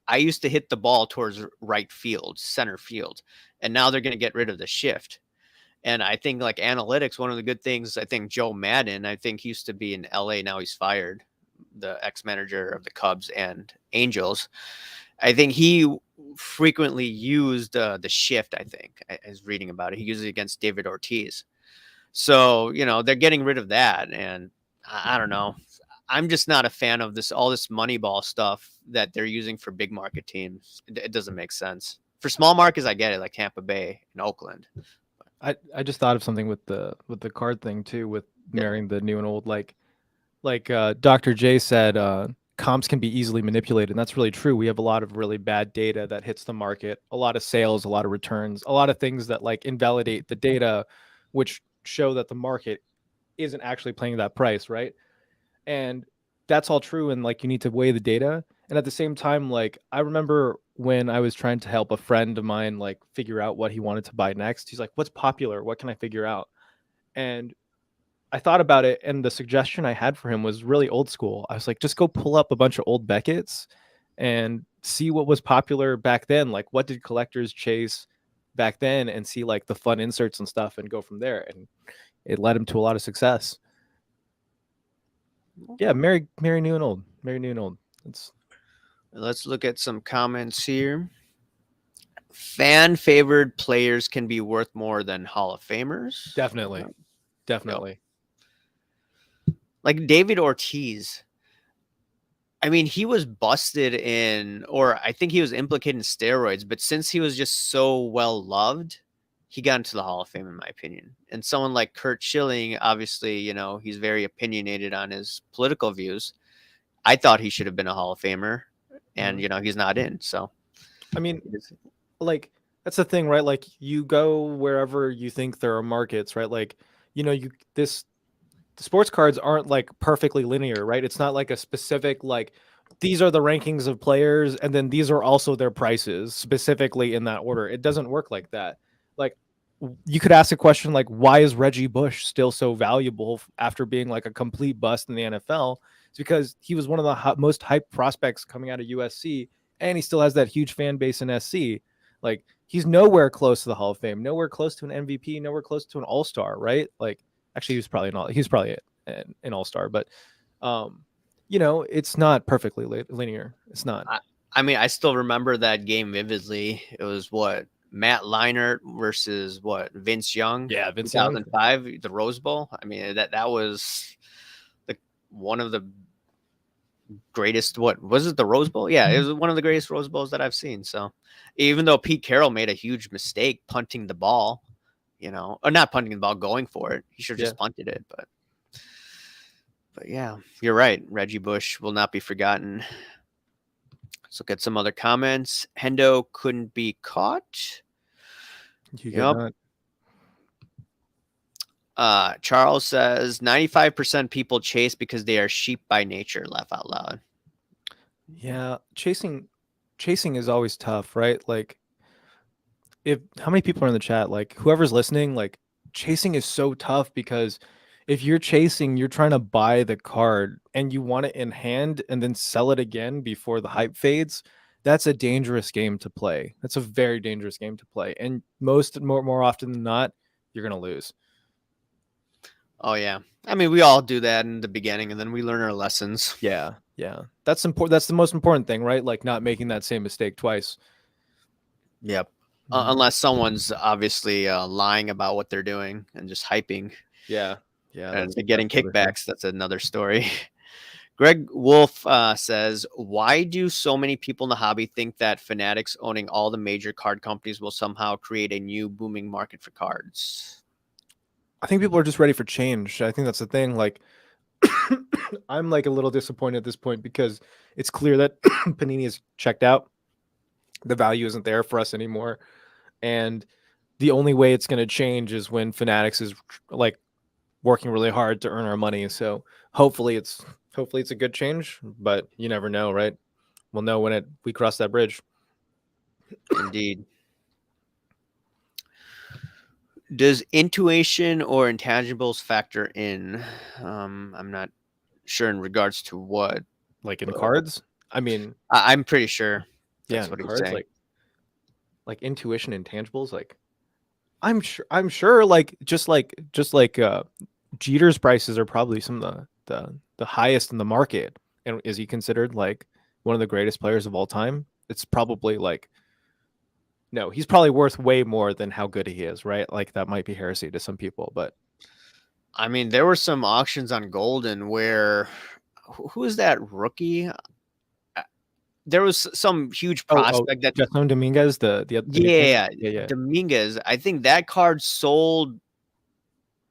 I used to hit the ball towards right field, center field, and now they're going to get rid of the shift. And I think like analytics, one of the good things, I think Joe Madden, I think he used to be in LA. Now he's fired, the ex-manager of the Cubs and Angels. I think he frequently used the shift. I was reading about it. He used it against David Ortiz. So, they're getting rid of that. And I don't know. I'm just not a fan of all this Moneyball stuff that they're using for big market teams. It doesn't make sense. For small markets, I get it, like Tampa Bay and Oakland. I just thought of something with the card thing too, with Yeah. marrying the new and old. Like Dr. J said, comps can be easily manipulated, and that's really true. We have a lot of really bad data that hits the market, a lot of sales, a lot of returns, a lot of things that like invalidate the data, which show that the market isn't actually playing that price, right? And that's all true, and like you need to weigh the data. And at the same time, like I remember when I was trying to help a friend of mine like figure out what he wanted to buy next, he's like, what's popular, what can I figure out? And I thought about it, and the suggestion I had for him was really old school. I was like, just go pull up a bunch of old Beckett's and see what was popular back then. Like, what did collectors chase back then, and see like the fun inserts and stuff, and go from there. And it led him to a lot of success. Yeah, marry new and old, marry new and old. Let's look at some comments here. Fan favored players can be worth more than Hall of Famers. Definitely. Definitely. Like David Ortiz. I mean, he was busted or I think he was implicated in steroids, but since he was just so well loved, he got into the Hall of Fame, in my opinion. And someone like Kurt Schilling, obviously, he's very opinionated on his political views. I thought he should have been a Hall of Famer, and he's not in. So, I mean, like that's the thing, right? Like you go wherever you think there are markets, right? Like the sports cards aren't like perfectly linear, right? It's not like a specific like these are the rankings of players and then these are also their prices specifically in that order. It doesn't work like that. Like you could ask a question like, why is Reggie Bush still so valuable after being like a complete bust in the NFL? It's because he was one of the most hyped prospects coming out of USC, and he still has that huge fan base in SC. Like he's nowhere close to the Hall of Fame, nowhere close to an MVP, nowhere close to an All-Star, right? Like actually, he's probably an All-Star, but it's not perfectly linear. It's not. I mean, I still remember that game vividly. It was what Matt Leinart versus Vince Young. Yeah, Vince 2005, the Rose Bowl. I mean, that was one of the greatest. What was it? The Rose Bowl? Yeah, it was one of the greatest Rose Bowls that I've seen. So, even though Pete Carroll made a huge mistake punting the ball, or not punting the ball, going for it, he should have just punted it. But yeah, you're right. Reggie Bush will not be forgotten. Let's look at some other comments. Hendo couldn't be caught. Yep. Charles says 95% people chase because they are sheep by nature. Laugh out loud. Yeah, chasing is always tough, right? Like how many people are in the chat? Like whoever's listening, like chasing is so tough because if you're chasing, you're trying to buy the card and you want it in hand and then sell it again before the hype fades. That's a dangerous game to play. That's a very dangerous game to play. And more often than not, you're going to lose. Oh, yeah. I mean, we all do that in the beginning and then we learn our lessons. Yeah. Yeah. That's important. That's the most important thing, right? Like not making that same mistake twice. Yep. Unless someone's obviously lying about what they're doing and just hyping. Yeah. Yeah. And getting kickbacks. That's another story. Greg Wolf says, why do so many people in the hobby think that Fanatics owning all the major card companies will somehow create a new booming market for cards? I think people are just ready for change. I think that's the thing. Like, I'm like a little disappointed at this point because it's clear that Panini is checked out. The value isn't there for us anymore. And the only way it's going to change is when Fanatics is like working really hard to earn our money. So hopefully it's a good change, but you never know, right? We'll know when we cross that bridge. Indeed. Does intuition or intangibles factor in? I'm not sure in regards to what. Like in cards? I mean, I'm pretty sure. Yeah, That's and what he's cards saying. like intuition and tangibles, like I'm sure like Jeter's prices are probably some of the highest in the market. And is he considered like one of the greatest players of all time? It's probably like no, he's probably worth way more than how good he is, right? Like that might be heresy to some people, but I mean, there were some auctions on Golden where who is that rookie? There was some huge oh, prospect that Justin Dominguez, the nickname, yeah, yeah, Dominguez. I think that card sold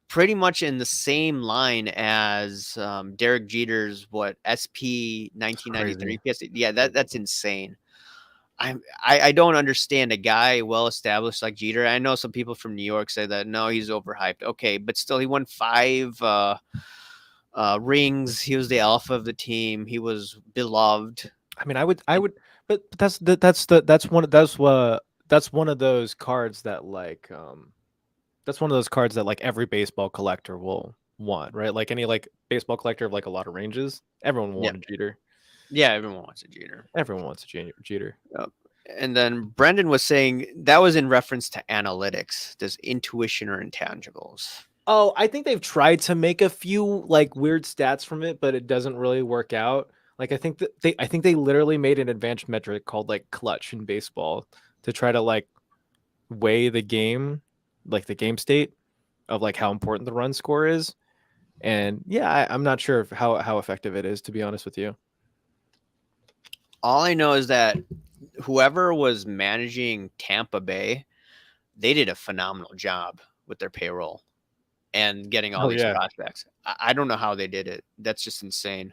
pretty much in the same line as Derek Jeter's SP it's crazy. 1993 PS. Yeah, that's insane. I don't understand a guy well established like Jeter. I know some people from New York say that no, he's overhyped. Okay, but still, he won 5 rings. He was the alpha of the team. He was beloved. I mean, but that's one of those cards that that's one of those cards that like every baseball collector will want, right? Like any like baseball collector of like a lot of ranges, everyone will Yeah, want a Jeter. yeah. Everyone wants a Jeter. Everyone wants a Jeter. Yep. And then Brendan was saying that was in reference to analytics. Does intuition or intangibles? Oh, I think they've tried to make a few like weird stats from it, but it doesn't really work out. Like I think they literally made an advanced metric called like clutch in baseball to try to like weigh the game, like the game state of like how important the run score is. And yeah, I'm not sure how effective it is, to be honest with you. All I know is that whoever was managing Tampa Bay, they did a phenomenal job with their payroll and getting all Oh these yeah. prospects. I don't know how they did it. That's just insane.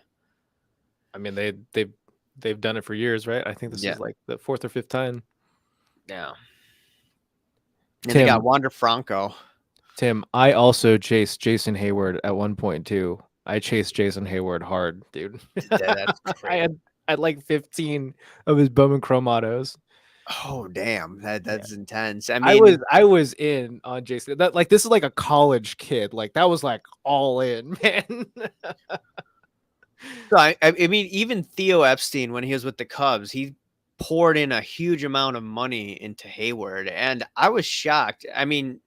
I mean they've done it for years, right? I think this Yeah. is like the fourth or fifth time. Yeah. And they got Tim, Wander Franco. I also chased Jason Hayward at one point too. I chased Jason Hayward hard, dude. That's I crazy. had like 15 of his Bowman Chrome autos. Oh damn. Yeah. That's intense. I mean, I was in on Jason. That like this is like a college kid. Like that was like all in, man. so I mean, even Theo Epstein, when he was with the Cubs, he poured in a huge amount of money into Hayward, and I was shocked. I mean,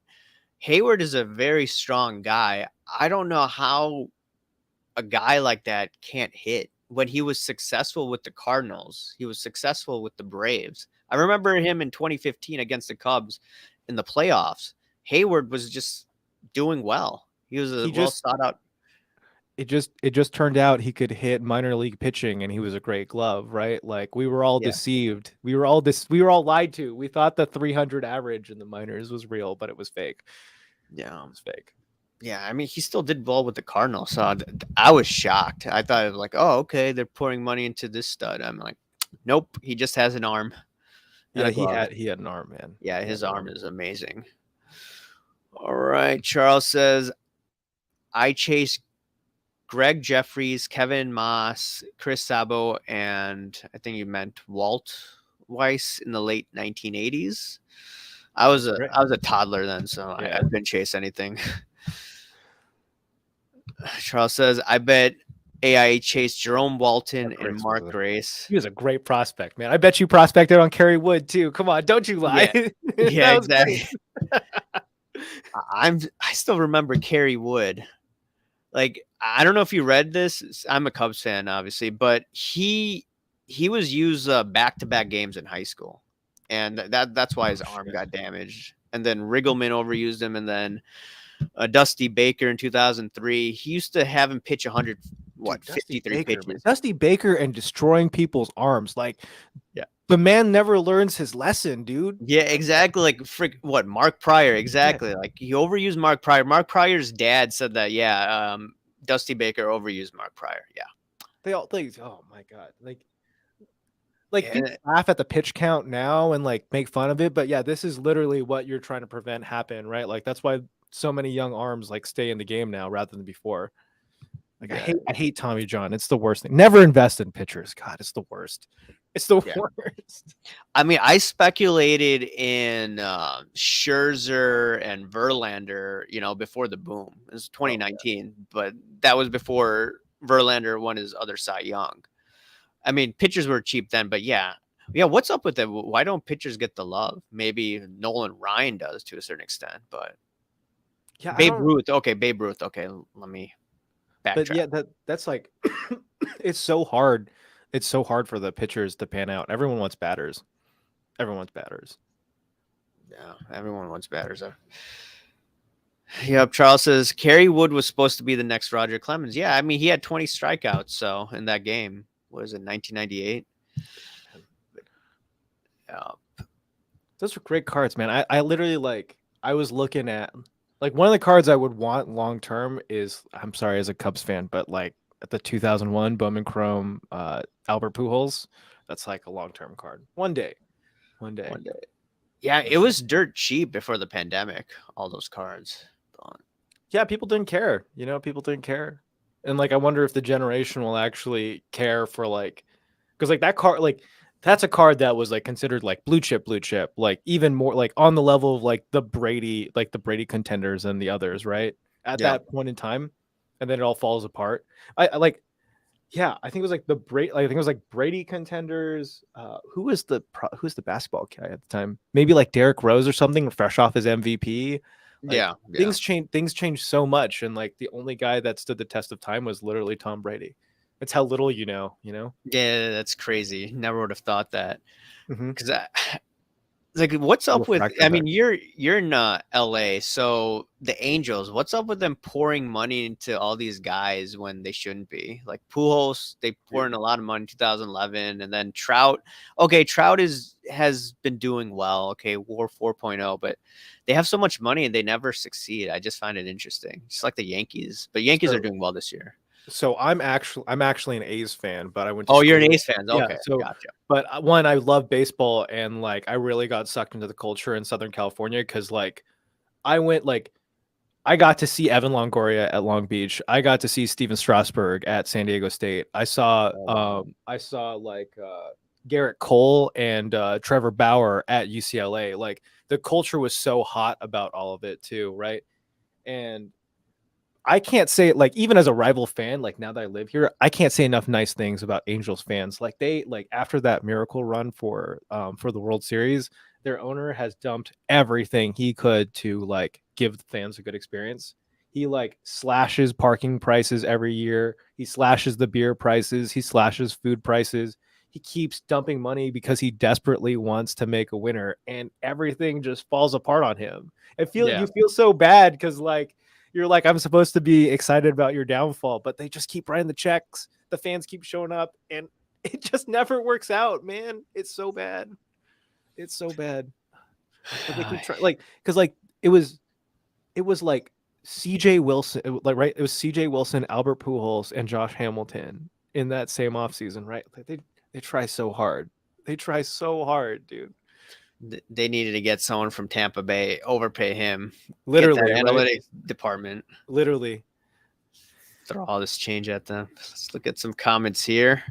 Hayward is a very strong guy. I don't know how a guy like that can't hit. When he was successful with the Cardinals, he was successful with the Braves. I remember him in 2015 against the Cubs in the playoffs. Hayward was just doing well. He was a he well just thought out. it just turned out he could hit minor league pitching and he was a great glove, right? Like we were all Yeah. deceived. We were all lied to. We thought the 300 average in the minors was real, but it was fake. Yeah. It was fake. Yeah. I mean, he still did well with the Cardinals. So I was shocked. I thought it was like, oh, okay, they're pouring money into this stud. I'm like, nope, he just has an arm and a glove. He had an arm, man. Yeah, He had his an arm arm. is amazing. All right. Charles says, I chased Greg Jeffries, Kevin Moss, Chris Sabo, and I think you meant Walt Weiss in the late 1980s. Great. I was a toddler then, so Yeah. I couldn't chase anything. Charles says, I bet AIA chased Jerome Walton and Grace Mark Grace. he was a great prospect, man. I bet you prospected on Kerry Wood too. Come on, don't you lie. Yeah, yeah, That was great. exactly. I still remember Kerry Wood. Like, I don't know if you read this. I'm a Cubs fan, obviously, but he was used back-to-back games in high school, and that's why his arm Shit. got damaged. And then Riggleman overused him, and then Dusty Baker in 2003. He used to have him pitch 100, Dude, 53 pitches. Dusty Baker and destroying people's arms. Like, Yeah. the man never learns his lesson, dude. Yeah, exactly. Like Mark Pryor, exactly. Like he overused Mark Pryor. Mark Pryor's dad said that. Yeah, Dusty Baker overused Mark Pryor. Yeah. Oh my god, like Yeah, people laugh at the pitch count now and like make fun of it, but yeah, this is literally what you're trying to prevent happen, right? Like that's why so many young arms like stay in the game now rather than before. Like yeah, I hate Tommy John. It's the worst thing. Never invest in pitchers. God, it's the worst. It's the yeah. worst. I mean, I speculated in Scherzer and Verlander, before the boom. It was 2019, but that was before Verlander won his other Cy Young. I mean, pitchers were cheap then, but yeah, Yeah, what's up with it? Why don't pitchers get the love? Maybe Nolan Ryan does to a certain extent, but Yeah, I Babe don't. Ruth. Okay, Babe Ruth. Okay, let me But backtrack. yeah, that's like it's so hard. It's so hard for the pitchers to pan out. Everyone wants batters. Everyone wants batters. Yeah, everyone wants batters. Yep, Charles says Kerry Wood was supposed to be the next Roger Clemens. Yeah, I mean he had 20 strikeouts so in that game. What is it, 1998? Yeah. Those are great cards, man. I literally I was looking at like one of the cards I would want long term is, I'm sorry as a Cubs fan, but like at the 2001 Bowman Chrome Albert Pujols, that's like a long term card. One day. One day. One day. Yeah, it was dirt cheap before the pandemic, all those cards. Yeah, people didn't care. People didn't care. And like I wonder if the generation will actually care for like, because like that card, like that's a card that was like considered like blue chip, like even more like on the level of like the Brady contenders and the others, right? At Yeah. that point in time. And then it all falls apart. I like, yeah, I think it was like I think it was like Brady contenders. Who's the basketball guy at the time? Maybe like Derrick Rose or something, fresh off his MVP. Like Yeah, yeah. things changed so much, and like the only guy that stood the test of time was literally Tom Brady. That's how little you know. Yeah, that's crazy. Never would have thought that. Mhm. Because like what's up with, Refractor I effect. mean you're in LA, so the Angels, what's up with them pouring money into all these guys when they shouldn't be? Like Pujols, they pour in a lot of money in 2011, and then Trout. Okay, Trout has been doing well. Okay, War 4.0, but they have so much money and they never succeed. I just find it interesting. Just like the Yankees, but Yankees are So, doing well this year. so I'm actually an A's fan, but I went to Oh, you're school an with. A's fan. Yeah. Okay, So, gotcha. but one, I love baseball, and like I really got sucked into the culture in Southern California because like I went like I got to see Evan Longoria at Long Beach. I got to see Steven Strasburg at San Diego State. Oh wow. I saw like Garrett Cole and Trevor Bauer at UCLA. Like the culture was so hot about all of it too, right? And I can't say like even as a rival fan, like now that I live here, I can't say enough nice things about Angels fans. Like they like after that miracle run for the World Series, their owner has dumped everything he could to like give the fans a good experience. He like slashes parking prices every year. He slashes the beer prices. He slashes food prices. He keeps dumping money because he desperately wants to make a winner, and everything just falls apart on him. Yeah. You feel so bad because like you're like, I'm supposed to be excited about your downfall, but they just keep writing the checks. The fans keep showing up, and it just never works out, man. It's so bad. It's so bad. But they keep trying, like, because like it was like CJ Wilson, like right, it was CJ Wilson, Albert Pujols, and Josh Hamilton in that same offseason, right? Like they try so hard. They try so hard, dude. They needed to get someone from Tampa Bay, overpay him, get that Literally, right? analytics department, Literally. throw all this change at them. Let's look at some comments here.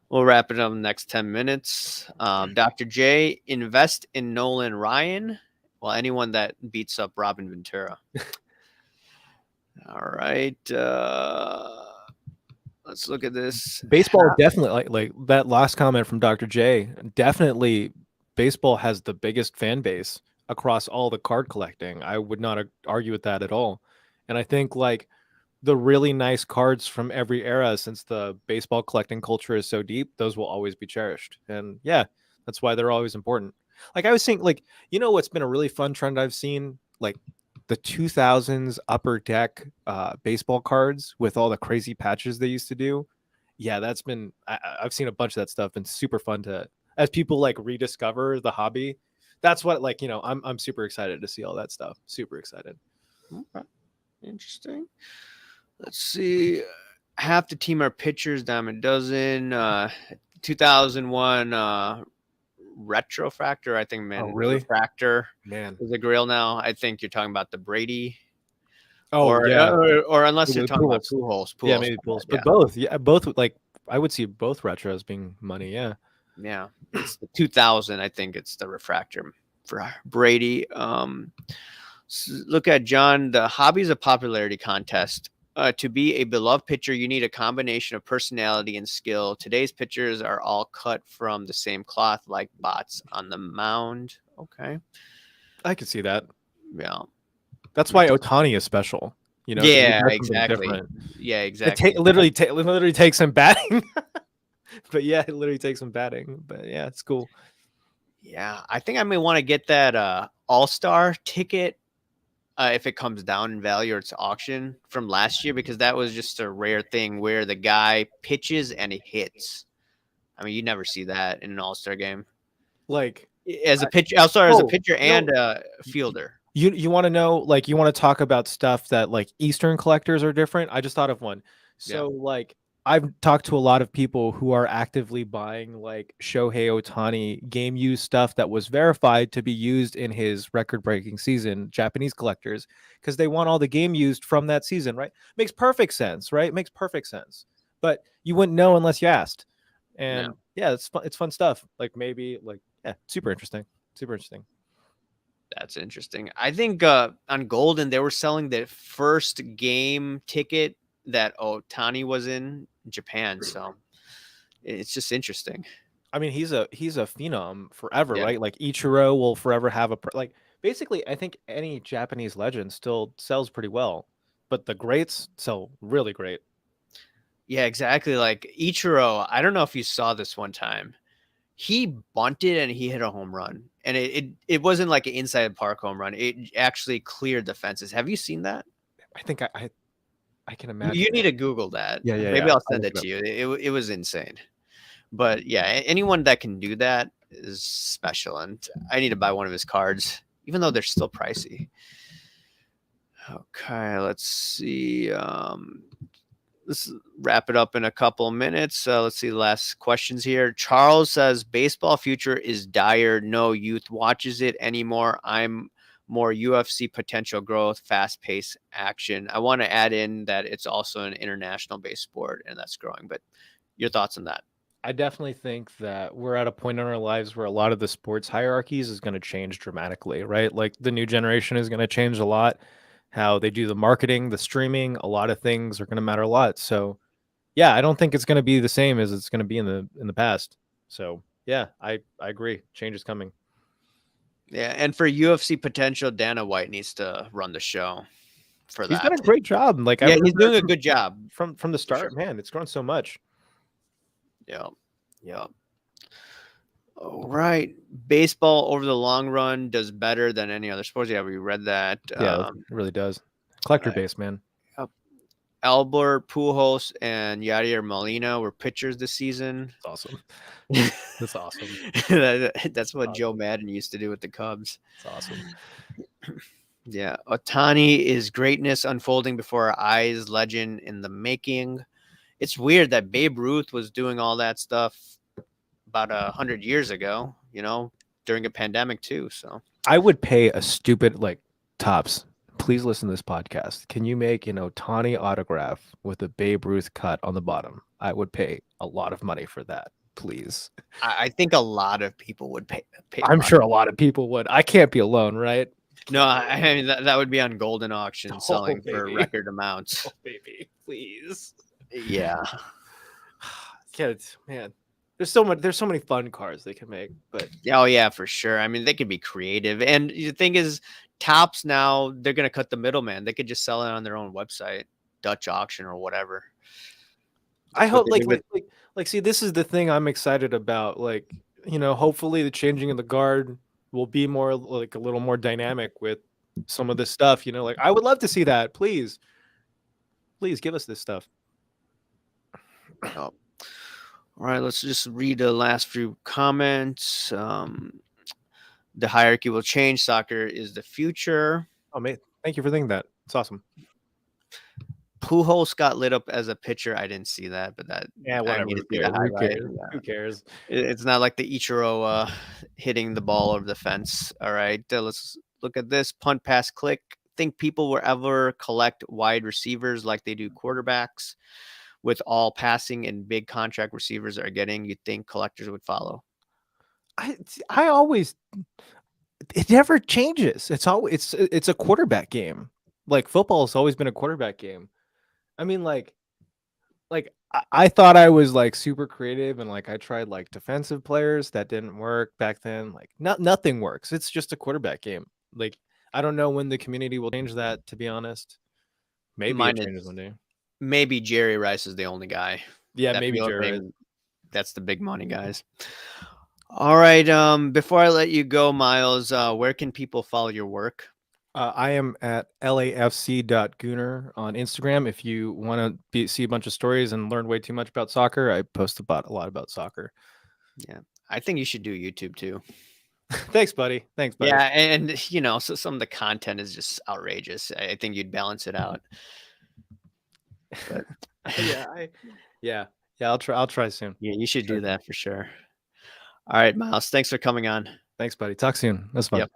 We'll wrap it up in the next 10 minutes. Dr. J, invest in Nolan Ryan. Well, anyone that beats up Robin Ventura. All right. Let's look at this. Baseball definitely like that last comment from Dr. J. Definitely, baseball has the biggest fan base across all the card collecting. I would not argue with that at all. And I think like the really nice cards from every era, since the baseball collecting culture is so deep, those will always be cherished. And yeah, that's why they're always important. Like I was saying, like, what's been a really fun trend I've seen? Like the 2000s upper deck baseball cards with all the crazy patches they used to do. Yeah, that's been, I've seen a bunch of that stuff and super fun to, as people like rediscover the hobby. That's what, like, I'm super excited to see all that stuff. Super excited. Okay. Interesting. Let's see. Half the team are pitchers, dime a dozen. 2001 retrofractor, I think, man. Oh, really? Refractor Man. is a grill now. I think you're talking about the Brady. Oh, yeah. Or unless you're talking about Pujols. Pujols. Yeah, Pujols. maybe Pujols. Yeah. But both. Yeah, both. Like, I would see both retros being money. Yeah. Yeah. It's the 2000. I think it's the refractor for Brady. Look at John. The hobby's a popularity contest. To be a beloved pitcher, you need a combination of personality and skill. Today's pitchers are all cut from the same cloth, like bots on the mound. Okay. I can see that. Yeah. That's why Otani is special, because he Yeah, does something exactly. different. Yeah, It exactly. literally takes him batting. But yeah, it literally takes him batting. But yeah, it's cool. Yeah, I think I may want to get that All-Star ticket if it comes down in value or it's auction from last year, because that was just a rare thing where the guy pitches and he hits. I mean, you never see that in an All-Star game. Like As a pitcher, All-Star as a pitcher and no, a fielder. you want to know, like, you want to talk about stuff that like Eastern collectors are different. I just thought of one. Yeah. So like I've talked to a lot of people who are actively buying like Shohei Otani game use stuff that was verified to be used in his record-breaking season, Japanese collectors, because they want all the game used from that season, right? Makes perfect sense, right? Makes perfect sense. But you wouldn't know unless you asked. Yeah. And yeah, it's fun stuff. Like maybe like yeah, super interesting. Super interesting. That's interesting. I think on Golden they were selling the first game ticket that Otani was in Japan. So it's just interesting. I mean, he's a phenom forever, Yeah. right? Like Ichiro will forever have like basically. I think any Japanese legend still sells pretty well, but the greats sell really great. Yeah, exactly. Like Ichiro, I don't know if you saw this one time. He bunted and he hit a home run, and it wasn't like an inside park home run. It actually cleared the fences. Have you seen that? I think I can You imagine need it. to Google that. Yeah, yeah, Maybe yeah. I'll I'll send look it it up. to you. It was insane. But yeah, anyone that can do that is special, and I need to buy one of his cards, even though they're still pricey. Okay, let's see. Let's wrap it up in a couple of minutes. Let's see the last questions here. Charles says baseball future is dire. No youth watches it anymore. I'm more UFC potential growth, fast paced action. I want to add in that it's also an international based sport and that's growing. But your thoughts on that? I definitely think that we're at a point in our lives where a lot of the sports hierarchies is going to change dramatically, right? Like the new generation is going to change a lot. How they do the marketing, the streaming, a lot of things are going to matter a lot. So yeah, I don't think it's going to be the same as it's going to be in the past. So yeah, I agree. Change is coming. Yeah, and for UFC potential, Dana White needs to run the show for He's done that. a great job. Like I've Yeah, heard he's that doing a good job from the for sure. start. Man, it's grown so much. Yeah, yeah. All right. Baseball over the long run does better than any other sports. Yeah, we read that. Yeah, it really does. Collector Uh, base, man. Albert Pujols and Yadier Molina were pitchers this season. It's awesome. That's awesome. That's what Joe Madden used to do with the Cubs. It's awesome. Yeah. Otani is greatness unfolding before our eyes, legend in the making. It's weird that Babe Ruth was doing all that stuff about 100 years ago, during a pandemic too. So I would pay a stupid like Tops. Please listen to this podcast. Can you make an Otani autograph with a Babe Ruth cut on the bottom? I would pay a lot of money for that. Please. I think a lot of people would pay. I'm sure a lot of people would. I can't be alone, right? No, I mean that would be on golden auction selling for baby. record amounts. Oh, baby, please. Yeah. Kids, man. There's so many fun cars they can make, but Oh yeah, for sure. I mean, they could be creative. And the thing is, Tops now they're gonna cut the middleman. They could just sell it on their own website, Dutch auction or whatever. I hope like see, this is the thing I'm excited about. Like, hopefully the changing of the guard will be more like a little more dynamic with some of this stuff. Like I would love to see that. Please give us this stuff. Oh. All right, let's just read the last few comments. The hierarchy will change. Soccer is the future. Oh man, thank you for thinking that. It's awesome. Pujols got lit up as a pitcher. I didn't see that, but Whatever. Who cares? It's not like the Ichiro hitting the ball over the fence. All right, let's look at this punt, pass, click. Think people will ever collect wide receivers like they do quarterbacks? With all passing and big contract receivers are getting, you'd think collectors would follow. I always, it never changes. It's a quarterback game. Like football has always been a quarterback game. I mean, I thought I was like super creative and like I tried like defensive players that didn't work back then. Like nothing works. It's just a quarterback game. Like I don't know when the community will change that, to be honest. Maybe it Mine changes is one day. maybe Jerry Rice is the only guy. Yeah, That's maybe the only Jared. thing. That's the big money guys. All right. Before I let you go, Miles, where can people follow your work? I am at LAFC.GOONER on Instagram. If you want to see a bunch of stories and learn way too much about soccer, I post about a lot about soccer. Yeah, I think you should do YouTube too. Thanks, buddy. Thanks, buddy. Yeah, and so some of the content is just outrageous. I think you'd balance it out. But yeah, yeah, yeah. I'll try soon. yeah, you should Sure. do that for sure. All right, Miles, thanks for coming on. Thanks, buddy. Talk soon. That's fun. Yep.